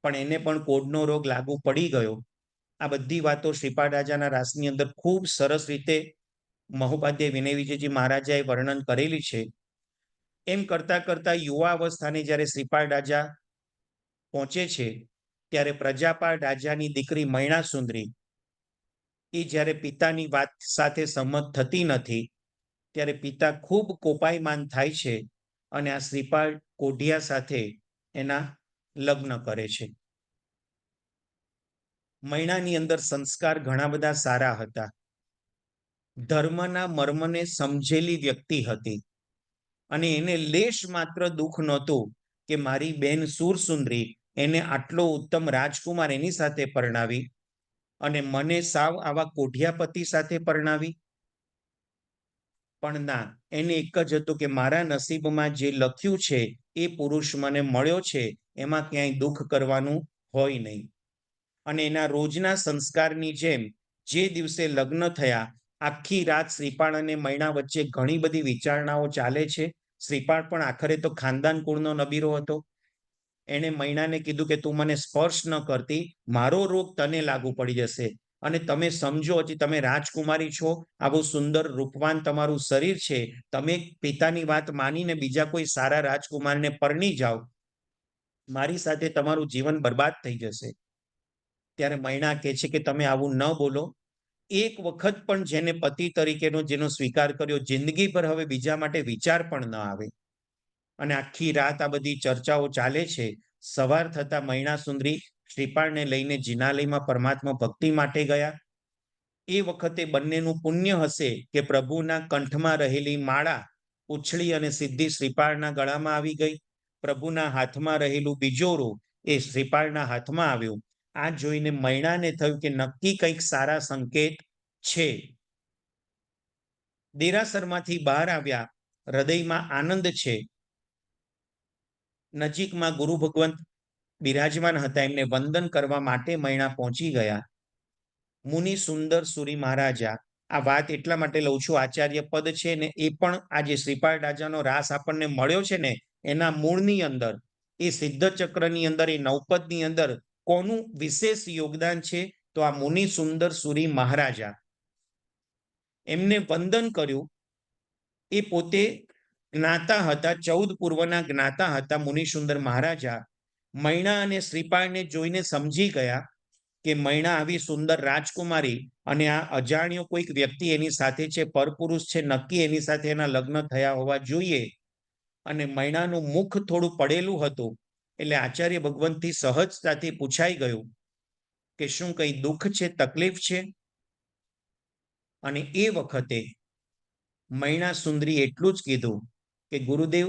પણ એને પણ કોઢનો રોગ લાગુ પડી ગયો. આ બધી વાતો શ્રીપાળ રાજાના રાસની અંદર ખૂબ સરસ રીતે મહોપાધ્યાય વિનય વિજયજી મહારાજાએ વર્ણન કરેલી છે. એમ કરતા કરતા યુવા અવસ્થાને જ્યારે શ્રીપાળ રાજા પહોંચે છે ત્યારે પ્રજાપાળ રાજાની દીકરી મૈણાસુંદરી એ જ્યારે પિતાની વાત સાથે સંમત થતી નથી ત્યારે પિતા ખૂબ કોપાયમાન થાય છે અને આ શ્રીપાળ કોઢિયા સાથે એના લગ્ન કરે છે. મૈણાની અંદર સંસ્કાર ઘણા બધા સારા હતા. ધર્મના મર્મને સમજેલી વ્યક્તિ હતી અને એને લેશ માત્ર દુઃખ નહોતું કે મારી બેન સુરસુંદરી એને આટલો ઉત્તમ રાજકુમાર એની સાથે પરણાવી અને મને સાવ આવા કોઢિયાપતિ સાથે પરણાવી. પણ ના, એને એક જ હતું કે મારા નસીબમાં જે લખ્યું છે એ પુરુષ મને મળ્યો છે, એમાં ક્યાંય દુઃખ કરવાનું હોય નહીં. અને એના રોજના સંસ્કારની જેમ જે દિવસે લગ્ન થયા, આખી રાત શ્રીપાળ અને મૈણા વચ્ચે ઘણી બધી વિચારણાઓ ચાલે છે. શ્રીપાળ પણ આખરે તો ખાનદાન કુળનો નબીરો હતો. એણે મૈણાને કીધું કે તું મને સ્પર્શ ન કરતી, મારો રોગ તને લાગુ પડી જશે. અને તમે સમજો, હજી તમે રાજકુમારી છો, આવું સુંદર રૂપવાન તમારું શરીર છે, તમે પિતાની વાત માનીને બીજા કોઈ સારા રાજકુમારને પરણી જાઓ, મારી સાથે તમારું જીવન બરબાદ થઈ જશે. ત્યારે મૈણા કહે છે કે તમે આવું ન બોલો. એક વખત પણ જેને પતિ તરીકેનો જેનો સ્વીકાર કર્યો, જિંદગીભર હવે બીજા માટે વિચાર પણ ન આવે. અને આખી રાત આ બધી ચર્ચાઓ ચાલે છે. સવાર થતા મૈણાસુંદરી શ્રીપાળને લઈને જિનાલયમાં પરમાત્મા ભક્તિ માટે ગયા. એ વખતે બંનેનું પુણ્ય હશે કે પ્રભુના કંઠમાં રહેલી માળા ઉછળી અને સીધી શ્રીપાળના ગળામાં આવી ગઈ. પ્રભુના હાથમાં રહેલું બીજોરું એ શ્રીપાળના હાથમાં આવ્યું. આ જોઈને મૈણાને થયું કે નક્કી કંઈક સારા સંકેત છે. દેરાસરમાંથી બહાર આવ્યા, હૃદયમાં આનંદ છે. નજીકમાં ગુરુ ભગવંત બિરાજમાન હતા, એમને વંદન કરવા માટે મૈણા પહોંચી ગયા. મુનિ સુંદર સુરી મહારાજા, આ વાત એટલા માટે લઉં છું, આચાર્ય પદ છે ને એ પણ આ જે શ્રીપાળ રાજાનો રાસ આપણને મળ્યો છે ને એના મૂળની અંદર, એ સિદ્ધ ચક્રની અંદર, એ નવપદની અંદર કોનું વિશેષ યોગદાન છે? તો આ મુનિ સુંદર સુરી મહારાજા, એમને વંદન કર્યું. એ પોતે જ્ઞાતા હતા, 14 પૂર્વના જ્ઞાતા હતા મુનિસુંદર મહારાજા. મૈણા અને શ્રીપાળને જોઈને સમજી ગયા કે મૈણા આવી સુંદર રાજકુમારી અને આ અજાણ્યો કોઈક વ્યક્તિ એની સાથે છે, પરપુરુષ છે, નક્કી એની સાથે એના લગ્ન થયા હોવા જોઈએ. અને મૈણાનું મુખ થોડું પડેલું હતું, એટલે આચાર્ય ભગવંતથી સહજતાથી પૂછાઈ ગયું કે શું કઈ દુઃખ છે, તકલીફ છે? અને એ વખતે મૈણા સુંદરી એટલું જ કીધું કે ગુરુદેવ,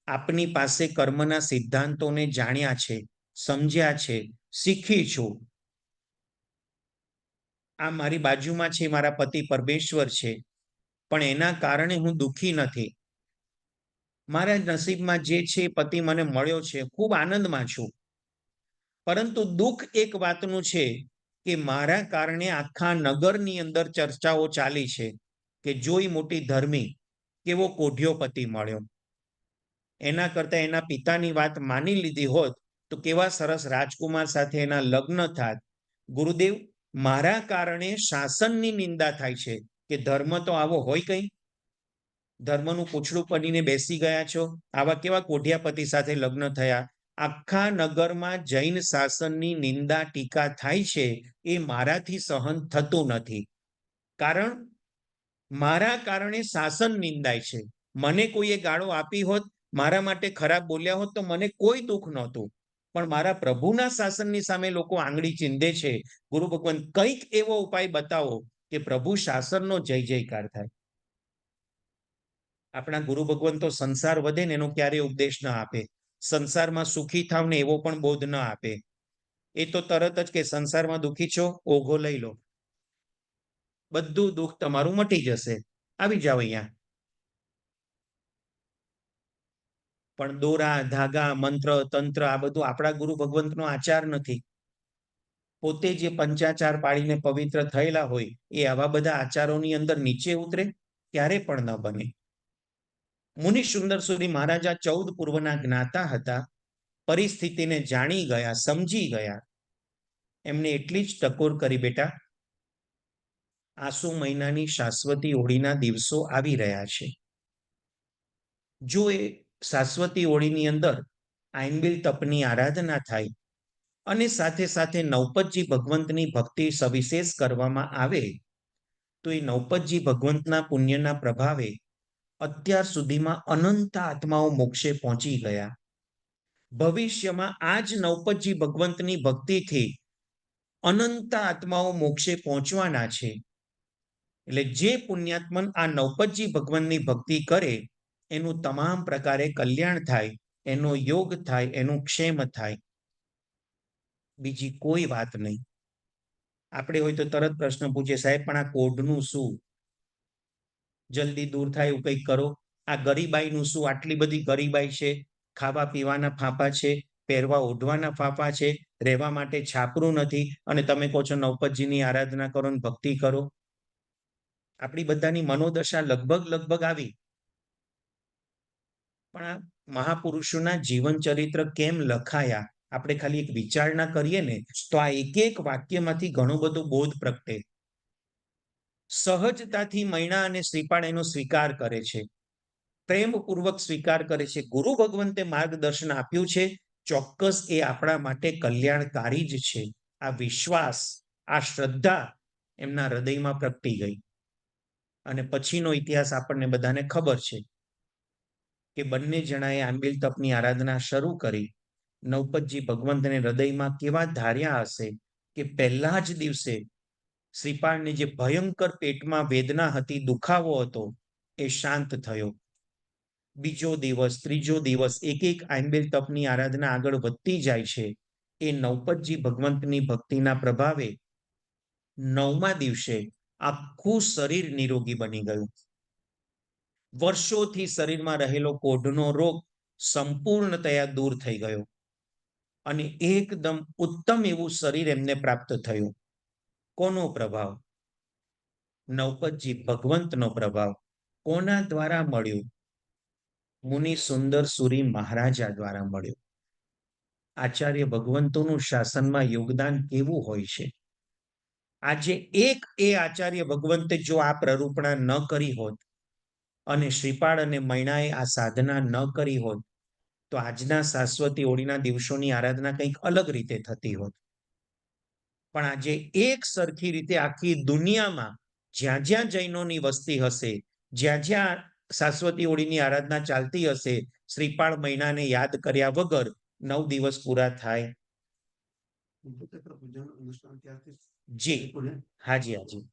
આપની પાસે કર્મના સિદ્ધાંતોને જાણ્યા છે, સમજ્યા છે, શીખી છું. આ મારી બાજુમાં છે મારા પતિ પરમેશ્વર છે, પણ એના કારણે હું દુઃખી નથી. મારા નસીબમાં જે છે પતિ મને મળ્યો છે, ખૂબ આનંદમાં છું. પરંતુ દુઃખ એક વાતનું છે કે મારા કારણે આખા નગરની અંદર ચર્ચાઓ ચાલી છે કે જોઈ મોટી ધર્મી, કેવો કોઢિયો પતિ મળ્યો. એના કરતા એના પિતાની વાત માની લીધી હોત તો કેવા સરસ રાજકુમાર સાથે એના લગ્ન થાત. ગુરુદેવ, મારા કારણે શાસનની નિંદા થાય છે કે ધર્મ તો આવો હોય કઈ? ધર્મનું પૂંછડું પડીને બેસી ગયા છો, આવા કેવા કોઢિયાપતિ સાથે લગ્ન થયા? આખા નગરમાં જૈન શાસનની નિંદા ટીકા થાય છે, એ મારાથી સહન થતું નથી. કારણ મારા કારણે શાસન નિંદાય છે. મને કોઈએ ગાળો આપી હોત, મારા માટે ખરાબ બોલ્યા હોત તો મને કોઈ દુઃખ નહોતું. પણ મારા પ્રભુના શાસનની સામે લોકો આંગળી ચીંધે છે. ગુરુ ભગવાન, કંઈક એવો ઉપાય બતાવો કે પ્રભુ શાસનનો જય જયકાર થાય. આપણા ગુરુ ભગવાન તો સંસાર વધે ને એનો ક્યારેય ઉપદેશ ન આપે. સંસારમાં સુખી થાવ ને એવો પણ બોધ ન આપે. એ તો તરત જ કે સંસારમાં દુઃખી છો, ઓઘો લઈ લો, બધું દુઃખ તમારું મટી જશે, આવી જાવ અહીંયા. પણ દોરા ધાગા મંત્ર તંત્ર આ બધું આપણા ગુરુ ભગવંતનો આચાર નથી. પોતે જે પંચાચાર પાડીને પવિત્ર થયેલા હોય એ આવા બધા આચારોની અંદર નીચે ઉતરે? ક્યારે પણ ન બને. મુનિ સુંદર સુરી મહારાજા 14 પૂર્વના જ્ઞાતા હતા, પરિસ્થિતિને જાણી ગયા, સમજી ગયા. એમને એટલી જ ટકોર કરી, બેટા, આસુ મહિનાની શાશ્વતી હોળીના દિવસો આવી રહ્યા છે. જો એ શાશ્વતી હોળીની અંદર આઈનબિલ તપની આરાધના થાય અને સાથે સાથે નવપતજી ભગવંતની ભક્તિ સવિશેષ કરવામાં આવે તો એ નવપતજી ભગવંતના પુણ્યના પ્રભાવે અત્યાર સુધીમાં અનંત આત્માઓ મોક્ષે પહોંચી ગયા. ભવિષ્યમાં આ જ નવપતજી ભગવંતની ભક્તિથી અનંત આત્માઓ મોક્ષે પહોંચવાના છે. એટલે જે પુણ્યાત્મન આ નવપતજી ભગવાનની ભક્તિ કરે એનું તમામ પ્રકારે કલ્યાણ થાય, એનો યોગ થાય, એનું ક્ષેમ થાય. બીજી કોઈ વાત નહીં. આપણે હોય તો તરત પ્રશ્ન પૂછે, સાહેબ પણ આ કોઢનું શું? જલ્દી દૂર થાય એવું કંઈક કરો. આ ગરીબાઈનું શું? આટલી બધી ગરીબાઈ છે, ખાવા પીવાના ફાંફા છે, પહેરવા ઓઢવાના ફાંફા છે, રહેવા માટે છાપરું નથી, અને તમે કહો છો નવપતજીની આરાધના કરો ને ભક્તિ કરો. આપણી બધાની મનોદશા લગભગ આવી. પણ આ મહાપુરુષોના જીવન ચરિત્ર કેમ લખાયા, આપણે ખાલી એક વિચારણા કરીએ ને તો આ એક એક વાક્યમાંથી ઘણો બધો બોધ પ્રગટે. સહજતાથી મૈણા અને શ્રીપાળ એનો સ્વીકાર કરે છે, પ્રેમપૂર્વક સ્વીકાર કરે છે. ગુરુ ભગવંતે માર્ગદર્શન આપ્યું છે, ચોક્કસ એ આપણા માટે કલ્યાણકારી જ છે. આ વિશ્વાસ, આ શ્રદ્ધા એમના હૃદયમાં પ્રગટી ગઈ. અને પછીનો ઇતિહાસ આપણને બધાને ખબર છે કે બંને જણાએ આંબિલ તપની આરાધના શરૂ કરી. નવપતજી ભગવંતને હૃદયમાં કેવા ધાર્યા હશે કે પહેલા જ દિવસે શ્રીપાળને જે ભયંકર પેટમાં વેદના હતી, દુખાવો હતો, એ શાંત થયો. બીજો દિવસ, ત્રીજો દિવસ, એક એક આંબિલ તપની આરાધના આગળ વધતી જાય છે. એ નવપતજી ભગવંતની ભક્તિના પ્રભાવે 9મા દિવસે આખું શરીર નિરોગી બની ગયું. વર્ષોથી શરીરમાં રહેલો કોઢનો રોગ સંપૂર્ણતયા દૂર થઈ ગયો અને એકદમ ઉત્તમ એવું શરીર એમને પ્રાપ્ત થયું. કોનો પ્રભાવ? નવપતજી ભગવંતનો પ્રભાવ. કોના દ્વારા મળ્યું? મુનિ સુંદર સુરી મહારાજા દ્વારા મળ્યું. આચાર્ય ભગવંતોનું શાસનમાં યોગદાન કેવું હોય છે? આજે એક એ આચાર્ય ભગવંતે જો આ પ્રરૂપણા ન કરી હોત અને શ્રીપાળ અને મૈણાએ આ સાધના ન કરી હોત તો આજના શાશ્વતી ઓળીના દિવસોની આરાધના કંઈક અલગ રીતે થતી હોત. પણ આજે એક સરખી રીતે આખી દુનિયામાં જ્યાં જ્યાં જૈનોની વસ્તી હશે, જ્યાં જ્યાં શાશ્વતી ઓળીની આરાધના ચાલતી હશે, શ્રીપાળ મૈણાને યાદ કર્યા વગર 9 દિવસ પૂરા થાય. જી હાજી હાજી.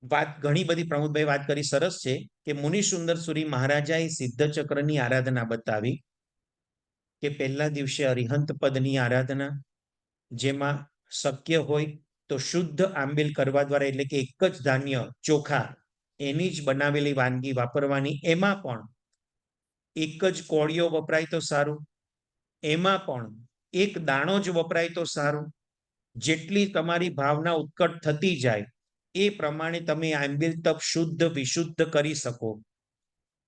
વાત ઘણી બધી પ્રમોદભાઈ વાત કરી, સરસ છે કે મુનિ સુંદર સુરી મહારાજાએ સિદ્ધ ચક્રની આરાધના બતાવી કે પહેલા દિવસે અરિહંત પદની આરાધના, જેમાં શક્ય હોય તો શુદ્ધ આંબીલ કરવા દ્વારા, એટલે કે એક જ ધાન્ય ચોખા એની જ બનાવેલી વાનગી વાપરવાની. એમાં પણ એક જ કોળિયો વપરાય તો સારું, એમાં પણ એક દાણો જ વપરાય તો સારું. જેટલી તમારી ભાવના ઉત્કટ થતી જાય એ પ્રમાણે તમે આંબીલ તપ શુદ્ધ વિશુદ્ધ કરી શકો.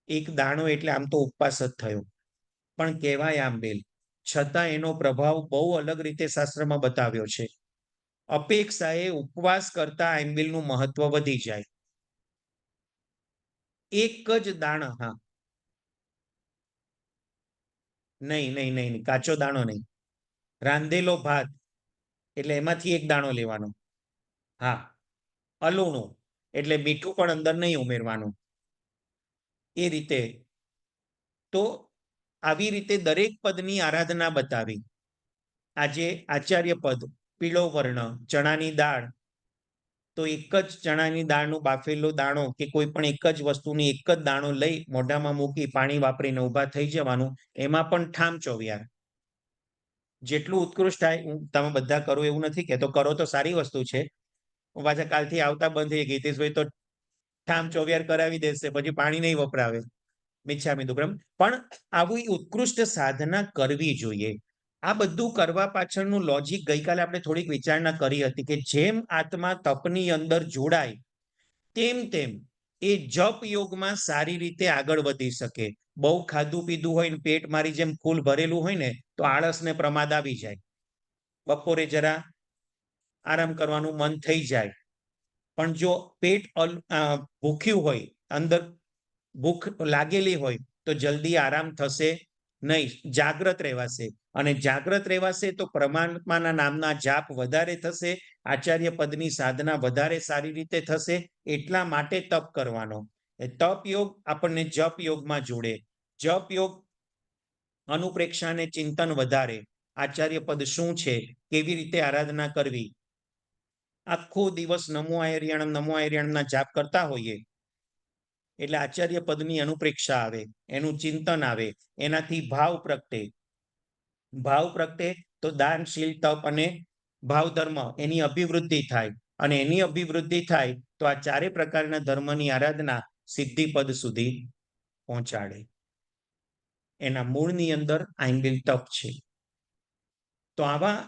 એક દાણો એટલે આમ તો ઉપવાસ જ થયો, પણ કહેવાય આંબેલ, છતાં એનો પ્રભાવ બહુ અલગ રીતે શાસ્ત્રમાં બતાવ્યો છે. અપેક્ષાએ ઉપવાસ કરતા આંબેલનું મહત્વ વધી જાય. એક જ દાણા, હા, નહીં નહીં નહીં, કાચો દાણો નહીં, રાંધેલો ભાત એટલે એમાંથી એક દાણો લેવાનો. હા, અલુણું એટલે મીઠું પણ અંદર નહીં ઉમેરવાનું. એ રીતે તો આવી રીતે દરેક પદની આરાધના બતાવી. આજે આચાર્ય પદ પીળો વર્ણ, ચણાની દાળ, તો એક જ ચણાની દાળનું બાફેલો દાણો કે કોઈ પણ એક જ વસ્તુની એક જ દાણો લઈ મોઢામાં મૂકી પાણી વાપરીને ઊભા થઈ જવાનું. એમાં પણ ઠામ ચોવિયાર. જેટલું ઉત્કૃષ્ટ થાય તમે બધા કરો એવું નથી કહેતો, કરો તો સારી વસ્તુ છે. હું પાછા કાલથી આવતા બંધ થઈ ગઈ, હિતેશભાઈ તો ઠામ ચોવિયાર કરાવી દેશે, પછી પાણી નહીં વપરાવે. મિચ્છામી દુક્કડમ. પણ આવી ઉત્કૃષ્ટ સાધના કરવી જોઈએ. આ બધું કરવા પાછળનું લોજિક ગઈકાલે આપણે થોડીક વિચારણા કરી હતી કે જેમ આત્મા તપની અંદર જોડાય તેમ તેમ એ જપ યોગમાં સારી રીતે આગળ વધી શકે. બહુ ખાધું પીધું હોય ને પેટ મારી જેમ ફૂલ ભરેલું હોય ને તો આળસ ને પ્રમાદ આવી જાય. બપોરે જરા આરામ કરવાનું મન થઈ જાય, પણ જો પેટ ભૂખ્યું હોય, અંદર ભૂખ લાગેલી હોય તો જલ્દી આરામ થશે નહીં, જાગ્રત રહેવાશે. અને જાગ્રત રહેવાશે તો પરમાત્માના નામના જાપ વધારે થશે, આચાર્ય પદની સાધના વધારે સારી રીતે થશે. એટલા માટે તપ કરવાનો. તપ યોગ આપણને જપ યોગમાં જોડે. જપ યોગ અનુપ્રેક્ષા અને ચિંતન વધારે. આચાર્ય પદ શું છે, કેવી રીતે આરાધના કરવી. આખો દિવસ નમો આયર્યાણના જાપ કરતા હોઈએ એટલે આચાર્ય પદની અનુપ્રેક્ષા આવે, એનું ચિંતન આવે, એનાથી ભાવ પ્રગટે. ભાવ પ્રગટે તો દાનશીલ તપ અને ભાવ ધર્મ એની અભિવૃદ્ધિ થાય, અને એની અભિવૃદ્ધિ થાય તો આ ચારે પ્રકારના ધર્મની આરાધના સિદ્ધિ પદ સુધી પહોંચાડે. એના મૂળની અંદર આંબિલ તપ છે. તો આવા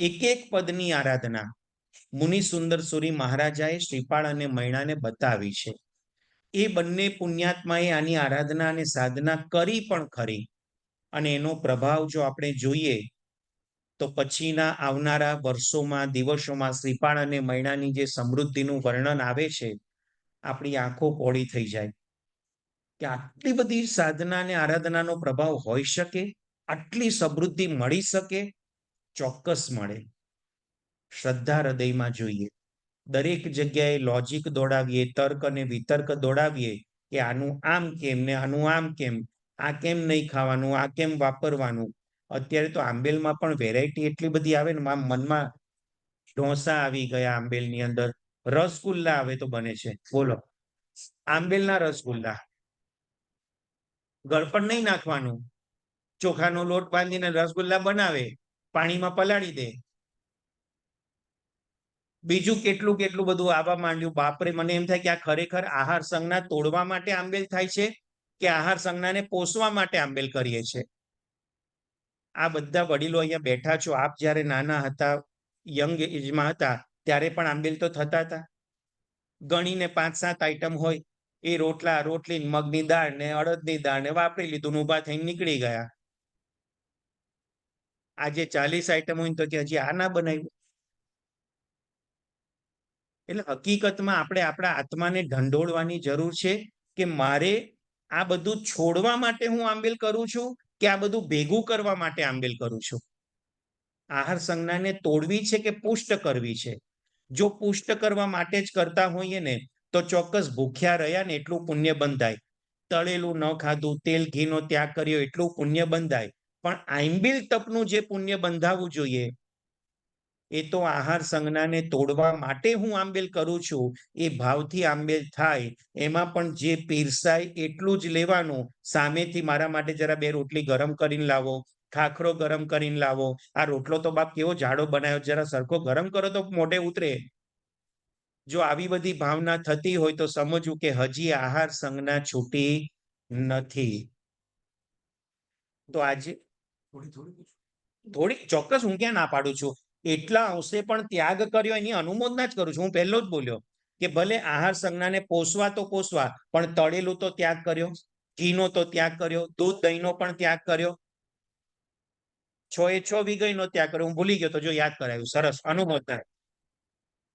એક એક પદની આરાધના મુનિ સુંદર સુરી મહારાજાએ શ્રીપાળ અને મૈણાને બતાવી છે. એ બંને પુણ્યાત્માએ આની આરાધના અને સાધના કરી પણ ખરી, અને એનો પ્રભાવ જો આપણે જોઈએ તો પછીના આવનારા વર્ષોમાં દિવસોમાં શ્રીપાળ અને મૈણાની જે સમૃદ્ધિનું વર્ણન આવે છે, આપણી આંખો પોળી થઈ જાય કે આટલી બધી સાધના અને આરાધનાનો પ્રભાવ હોઈ શકે, આટલી સમૃદ્ધિ મળી શકે. ચોક્કસ મળે. શ્રદ્ધા હૃદયમાં જોઈએ. દરેક જગ્યાએ લોજિક દોડાવીએ, તર્ક અને વિતર્ક દોડાવીએ કે આનું આમ કેમ ને આનું આમ કેમ, આ કેમ નહીં ખાવાનું, આ કેમ વાપરવાનું. અત્યારે તો આંબેલમાં પણ વેરાયટી એટલી બધી આવે ને, મનમાં ઢોસા આવી ગયા આંબેલની અંદર, રસગુલ્લા હવે તો બને છે. બોલો, આંબેલના રસગુલ્લા. ગળપણ નહીં નાખવાનું, ચોખાનો લોટ બાંધીને રસગુલ્લા બનાવે, પાણીમાં પલાળી દે, બીજું કેટલું કેટલું બધું આવવા માંડ્યું. બાપરે, મને એમ થાય કે આ ખરેખર આહાર સંજ્ઞા તોડવા માટે આંબેલ થાય છે કે આહાર સંજ્ઞાને પોષવા માટે આંબેલ કરીએ છે. આ બધા વડીલો અહીંયા બેઠા છો, આપ જ્યારે નાના હતા, યંગ એજમાં હતા, ત્યારે પણ આંબેલ તો થતા હતા. ગણીને 5-7 આઈટમ હોય, એ રોટલા, રોટલી, મગની દાળ ને અડદની દાળ ને વાપરી લીધું ને ઊભા થઈને નીકળી ગયા. આજે 40 આઈટમ હોય તો કે હજી આ ના બનાવ્યું. એટલે હકીકતમાં આપણે આપણા આત્માને ઢંઢોળવાની જરૂર છે કે મારે આ બધું છોડવા માટે હું આંબેલ કરું છું કે આ બધું ભેગું કરવા માટે આંબેલ કરું છું. આહાર સંજ્ઞાને તોડવી છે કે પુષ્ટ કરવી છે? જો પુષ્ટ કરવા માટે જ કરતા હોઈએ ને તો ચોક્કસ ભૂખ્યા રહ્યા ને એટલું પુણ્ય બંધાય. તળેલું ન ખાધું, તેલ ઘીનો ત્યાગ કર્યો એટલું પુણ્ય બંધાય. પણ આંબેલ તપનું જે પુણ્ય બંધાવવું જોઈએ, એ તો આહાર સંજ્ઞાને તોડવા માટે હું આંબેલ કરું છું. એ ભાવથી આંબેલ થાય. એમાં પણ જે પીરસાય એટલું જ લેવાનું. સામેથી મારા માટે જરા 2 રોટલી ગરમ કરીને લાવો, ખાખરો ગરમ કરીને લાવો. આ રોટલો તો બાપ કેવો જાડો બનાવ્યો, જરા સરખો ગરમ કરો તો મોઢે ઉતરે. જો આવી બધી ભાવના થતી હોય તો સમજવું કે હજી આહાર સંજ્ઞા છૂટી નથી. તો આજે થોડી ચોક્કસ હું ક્યાં ના પાડું છું. એટલા અંશે પણ ત્યાગ કર્યો એની અનુમોદના જ કરું છું. હું પહેલો જ બોલ્યો કે ભલે આહાર સંજ્ઞાને પોષવા તો પોષવા, પણ તળેલું તો ત્યાગ કર્યો, ઘીનો તો ત્યાગ કર્યો, દૂધ દહીંનો પણ ત્યાગ કર્યો, 6 વિગયનો ત્યાગ કર્યો. હું ભૂલી ગયો તો જો યાદ કરાયું, સરસ, અનુમોદના.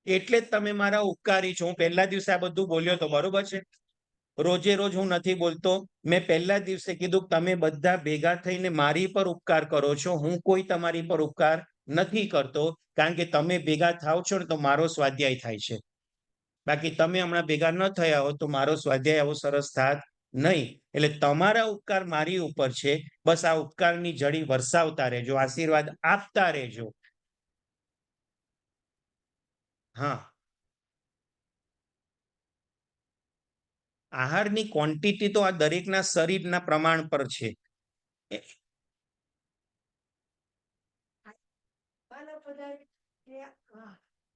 એટલે જ તમે મારા ઉપકારી છો. હું પહેલા દિવસે આ બધું બોલ્યો તો બરોબર છે. રોજે રોજ હું નથી બોલતો. મેં પહેલા દિવસે કીધું તમે બધા ભેગા થઈને મારી પર ઉપકાર કરો છો. હું કોઈ તમારી પર ઉપકાર નથી કરતો, કારણ કે તમે ભેગા થાવ છો ને તો મારો સ્વાધ્યાય થાય છે. બાકી તમે હમણાં ભેગા ન થયા હો તો મારો સ્વાધ્યાય આવો સરસ થાત નહીં. એટલે તમારા ઉપકાર મારી ઉપર છે. બસ આ ઉપકારની જડી વરસાવતા રહેજો, આશીર્વાદ આપતા રહેજો. હા, આહારની ક્વોન્ટિટી તો આ દરેકના શરીરના પ્રમાણ પર છે.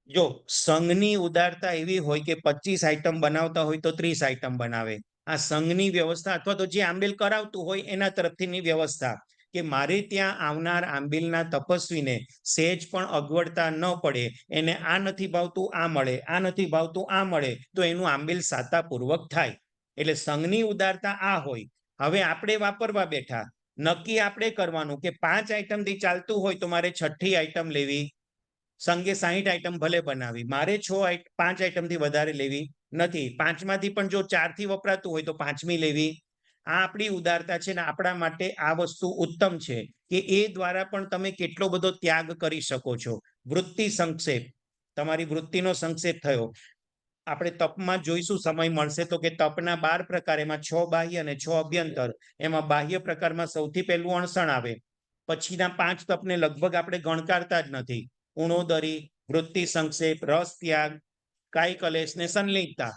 જો સંઘની ઉદારતા એવી હોય કે 25 આઈટમ બનાવતા હોય તો 30 આઈટમ બનાવે. આ સંઘની વ્યવસ્થા અથવા તો જે આંબેલ કરાવતું હોય એના તરફથીની વ્યવસ્થા, કે મારે ત્યાં આવનાર આંબેલના તપસ્વીને સહેજ પણ અગવડતા ન પડે. એને આ નથી ભાવતું આ મળે, આ નથી ભાવતું આ મળે, તો એનું આંબેલ સાતાપૂર્વક થાય. એટલે સંઘની ઉદારતા આ હોય. હવે આપણે વાપરવા બેઠા, નક્કી આપણે કરવાનું કે 5 આઈટમથી ચાલતું હોય તો મારે 6ઠ્ઠી આઈટમ લેવી. સંઘે 60 આઈટમ ભલે બનાવી, મારે 5 આઈટમથી વધારે લેવી નથી. 5માંથી પણ જો 4થી વપરાતું હોય તો 5મી લેવી. આ આપણી ઉદારતા છે ને આપણા માટે આ વસ્તુ ઉત્તમ છે કે એ દ્વારા પણ તમે કેટલો બધો ત્યાગ કરી શકો છો. વૃત્તિ સંક્ષેપ, તમારી વૃત્તિનો સંક્ષેપ થયો. આપણે તપમાં જોઈશું, સમય મળશે તો, કે તપના 12 પ્રકાર, એમાં 6 બાહ્ય અને 6 અભ્યંતર. એમાં બાહ્ય પ્રકારમાં સૌથી પહેલું અણસણ આવે. પછીના 5 તપને લગભગ આપણે ગણકારતા જ નથી. ઉણોદરી, વૃત્તિ સંક્ષેપ, રસ ત્યાગ, કાય કલેશ ને સંલિપ્તતા.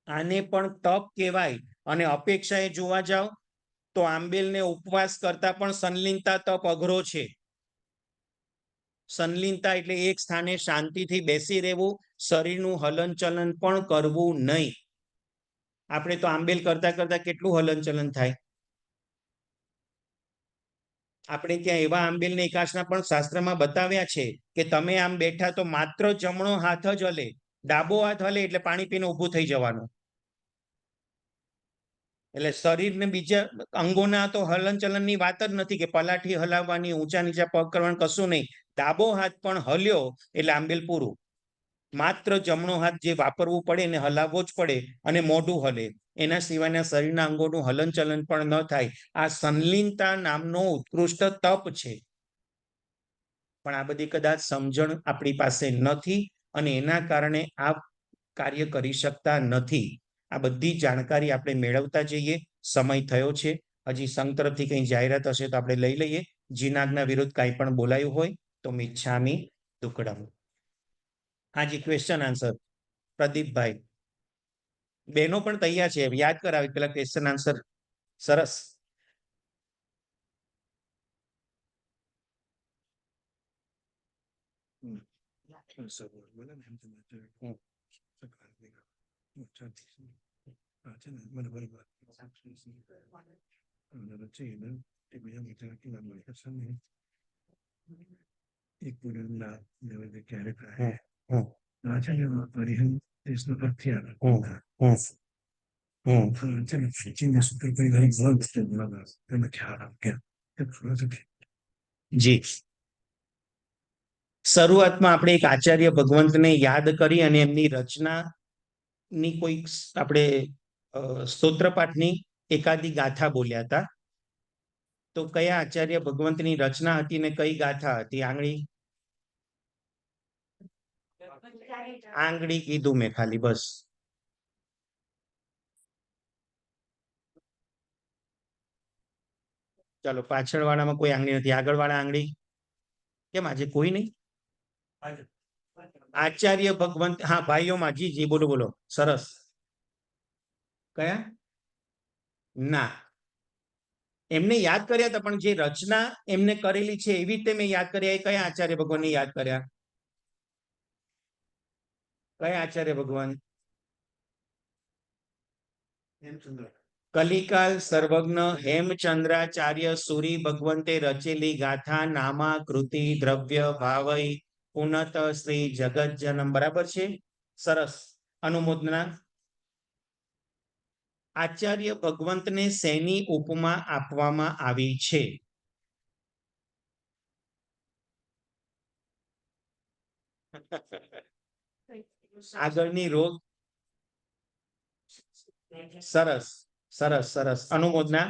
આને પણ તપ કહેવાય. અને અપેક્ષાએ જોવા જાવ તો આંબેલને ઉપવાસ કરતા પણ સંલિપ્તતા તપ અઘરો છે. સંલિપ્તતા એટલે એક સ્થાને શાંતિથી બેસી રહેવું, શરીરનું હલનચલન પણ કરવું નહીં. આપણે તો આંબેલ કરતા કરતા કેટલું હલનચલન થાય. આપણે ત્યાં એવા આંબેલને એકાશના પણ શાસ્ત્રમાં બતાવ્યા છે કે તમે આમ બેઠા તો માત્ર જમણો હાથ જ હલે, ડાબો હાથ હલે એટલે પાણી પીને ઊભું થઈ જવાનું. એટલે શરીરને બીજા અંગોના તો હલનચલનની વાત જ નથી, કે પલાઠી હલાવવાની, ઊંચા નીચા પગ કરવાનું, કશું નહીં. ડાબો હાથ પણ હલ્યો એટલે આંબેલ પૂરું. માત્ર જમણો હાથ જે વાપરવું પડે એને હલાવવો જ પડે, અને મોઢું હલે. એના સિવાયના શરીરના અંગોનું હલનચલન પણ ન થાય. આ સંલિપ્તતા નામનો ઉત્કૃષ્ટ તપ છે. પણ આ બધી કદાચ સમજણ આપણી પાસે નથી અને એના કારણે આ કાર્ય કરી શકતા નથી. આ બધી જાણકારી આપણે મેળવતા જઈએ. સમય થયો છે. હજી સંઘ તરફથી કંઈ જાહેરાત હશે તો આપણે લઈ લઈએ. જીનાગના વિરુદ્ધ કાંઈ પણ બોલાયું હોય તો મિચ્છામી દુક્કડમ. હાજી, ક્વેશ્ચન આન્સર પ્રદીપભાઈ. બહેનો પણ તૈયાર છે, યાદ કરાવી પેલા ક્વેશ્ચન આન્સર. સરસ. જી, શરૂઆતમાં આપણે એક આચાર્ય ભગવંતને યાદ કરી અને એમની રચનાની કોઈ આપણે સ્તોત્રપાઠની એકાદી ગાથા બોલ્યા હતા. તો કયા આચાર્ય ભગવંતની રચના હતી ને કઈ ગાથા હતી? આંગળી કીધું મેં ખાલી, બસ. ચાલો, પાછળ વાળામાં કોઈ આંગળી નથી, આગળ વાળા આંગળી. કેમ આજે કોઈ નહીં? આચાર્ય ભગવંત, હા ભાઈઓમાં, જી જી, બોલો બોલો, સરસ. કયા? ના, એમને યાદ કર્યા હતા, પણ જે રચના એમને કરેલી છે એવી રીતે મેં યાદ કર્યા. એ કયા આચાર્ય ભગવાનને યાદ કર્યા? કયા આચાર્ય ભગવાન? કલિકાલ સર્વજ્ઞ હેમચંદ્રાચાર્ય સૂરી ભગવંતે રચેલી ગાથા નામા કૃતિ દ્રવ્ય ભાવઈ પુનત શ્રી જગતજનમ. બરાબર છે, સરસ. અનુમોદના. આચાર્ય ભગવંતને શેની ઉપમા આપવામાં આવી છે? આગળની રોગ. સરસ સરસ સરસ, અનુમોદના.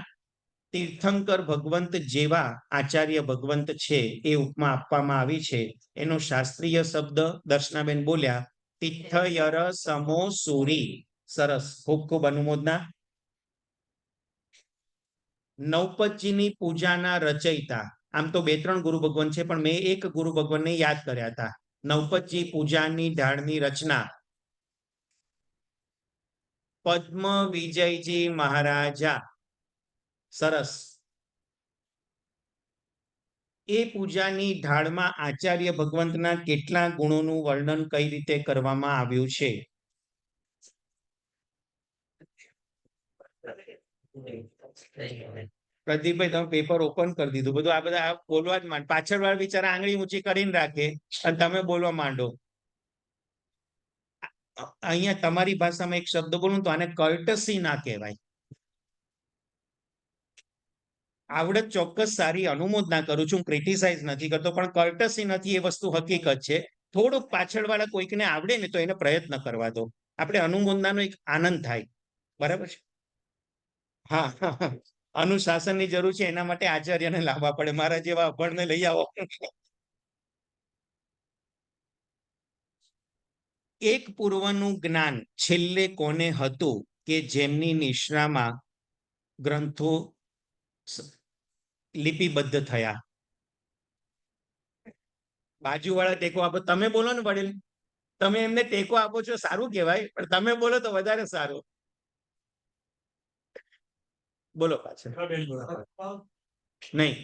તીર્થંકર ભગવંત જેવા આચાર્ય ભગવંત છે એ ઉપમા આપવામાં આવી છે. એનો શાસ્ત્રીય શબ્દ દર્શનાબેન બોલ્યા, તિથયર સમો સૂરી. સરસ, ખૂબ ખૂબ અનુમોદના. નૌપતજીની પૂજાના રચયિતા, આમ તો 2-3 ગુરુ ભગવાન છે, પણ મેં એક ગુરુ ભગવાનને યાદ કર્યા હતા. નૌપતજી પૂજાની ઢાળની રચના પદ્મ વિજયજી મહારાજા. સરસ. એ પૂજાની ઢાળમાં આચાર્ય ભગવંતના કેટલા ગુણોનું વર્ણન કઈ રીતે કરવામાં આવ્યું છે? પ્રદીપભાઈ, તમે પેપર ઓપન કરી દીધું બધું. આ બધા બોલવા જ માંડ, પાછળ વાળા બિચારા આંગળી ઊંચી કરીને રાખે અને તમે બોલવા માંડો. અહીંયા તમારી ભાષામાં એક શબ્દ બોલું તો આને કર્ટસી ના કહેવાય. આવડત ચોક્કસ સારી, અનુમોદના કરું છું, ક્રિટિસાઇઝ નથી કરતો, પણ કર્ટસી નથી એ વસ્તુ હકીકત છે. થોડુંક પાછળ વાળા કોઈકને આવડે ને તો એને પ્રયત્ન કરવા દો. આપણે અનુમોદનાનો એક આનંદ થાય. બરાબર છે? હા, અનુશાસનની જરૂર છે, એના માટે આચાર્યને લાવવા પડે. મારા જેવા અભણને લઈ આવો. એક પૂર્વનું જ્ઞાન છેલ્લે કોને હતું કે જેમની નિશ્રામાં ગ્રંથો લિપિબદ્ધ થયા? બાજુવાળા ટેકો આપો. તમે બોલો ને વડીલ, તમે એમને ટેકો આપો છો સારું કહેવાય, પણ તમે બોલો તો વધારે સારું. બોલો પાછળ. નહીં.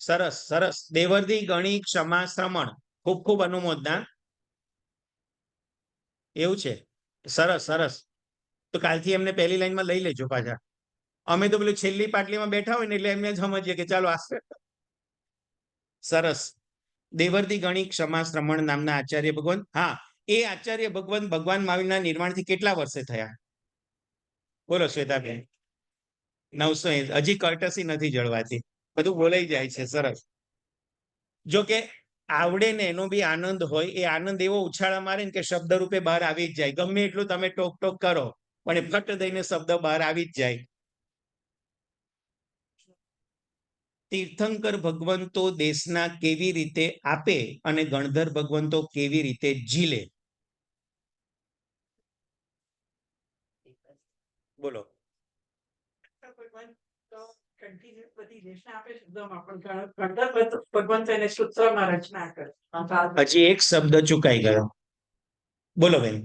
સરસ સરસ, દેવર્ધી ગણી ક્ષમા શ્રમણ. ખૂબ ખૂબ અનુમોદના. એવું છે, સરસ સરસ. તો કાલથી એમને પહેલી લાઈનમાં લઈ લેજો પાછા. અમે તો પેલું છેલ્લી પાટલીમાં બેઠા હોય ને એટલે એમને સમજીએ કે ચાલો આ. સરસ. દેવર્ધી ગણી ક્ષમા શ્રમણ નામના આચાર્ય ભગવાન. હા, એ આચાર્ય ભગવાન ભગવાન મહાવીરના નિર્માણથી કેટલા વર્ષે થયા? બોલો શ્વેતાબેન. 900. હજી કર્ટસી નથી જળવાતી, બધું બોલાઈ જાય છે. સરસ. જો કે આવડે ને એનો બી આનંદ હોય, એ આનંદ એવો ઉછાળા મારે ને કે શબ્દ રૂપે બહાર આવી જ જાય. ગમે એટલું તમે ટોક ટોક કરો પણ એ ફટ દઈને શબ્દ બહાર આવી જ જાય. તીર્થંકર ભગવંતો દેશના કેવી રીતે આપે અને ગણધર ભગવંતો કેવી રીતે ઝીલે? બોલો. હજી એક શબ્દ ચુકાઈ ગયો. બોલો બેન.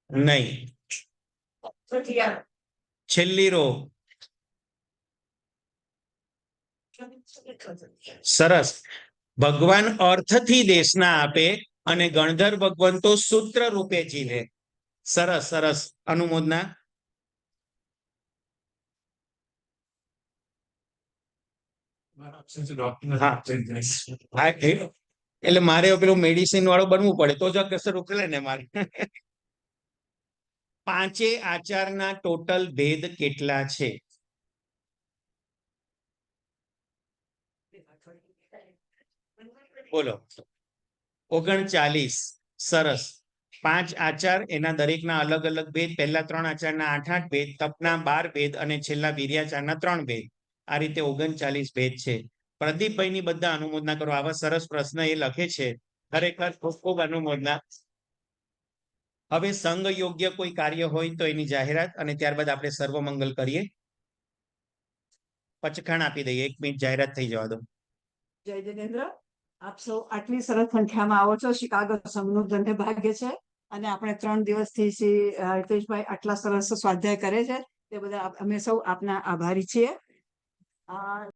નહીં. છેલ્લી રો. સરસ. ભગવાન અર્થથી દેશના આપે અને ગણધર ભગવંતો સૂત્ર રૂપે જીવે. સરસ સરસ અનુમોદના. એટલે મારે પેલું મેડિસિન વાળો બનવું પડે તો જ અક્ષર ઉકેલે ને મારે. પાંચે આચારના ટોટલ ભેદ કેટલા છે? બોલો. 39. સરસ. 5 આચાર, એના દરેકના અલગ અલગ ભેદ. પહેલા 3 આચારના 8 ભેદ, તપના 12 ભેદ અને છેલ્લા વીર્યાચારના 3 ભેદ. આ રીતે 39 ભેદ છે. પ્રદીપભાઈની બધા અનુમોદના કરો. આવા સરસ પ્રશ્ન એ લખે છે, ખરેખર ખૂબ ખૂબ અનુમોદના. હવે સંઘ યોગ્ય કોઈ કાર્ય હોય તો એની જાહેરાત અને ત્યારબાદ આપણે સર્વમંગલ કરીએ. પચખાણ આપી દઈએ. 1 મિનિટ જાહેરાત થઈ જવા દો.
જય જિનેન્દ્ર, આપ સૌ આટલી સરસ સંખ્યામાં આવો છો. શિકાગો સંઘનું ધન્ય ભાગ્ય છે અને આપણે 3 દિવસથી શ્રી હિતેશભાઈ આટલા સરસ સ્વાધ્યાય કરે છે તે બધા અમે સૌ આપના આભારી છીએ.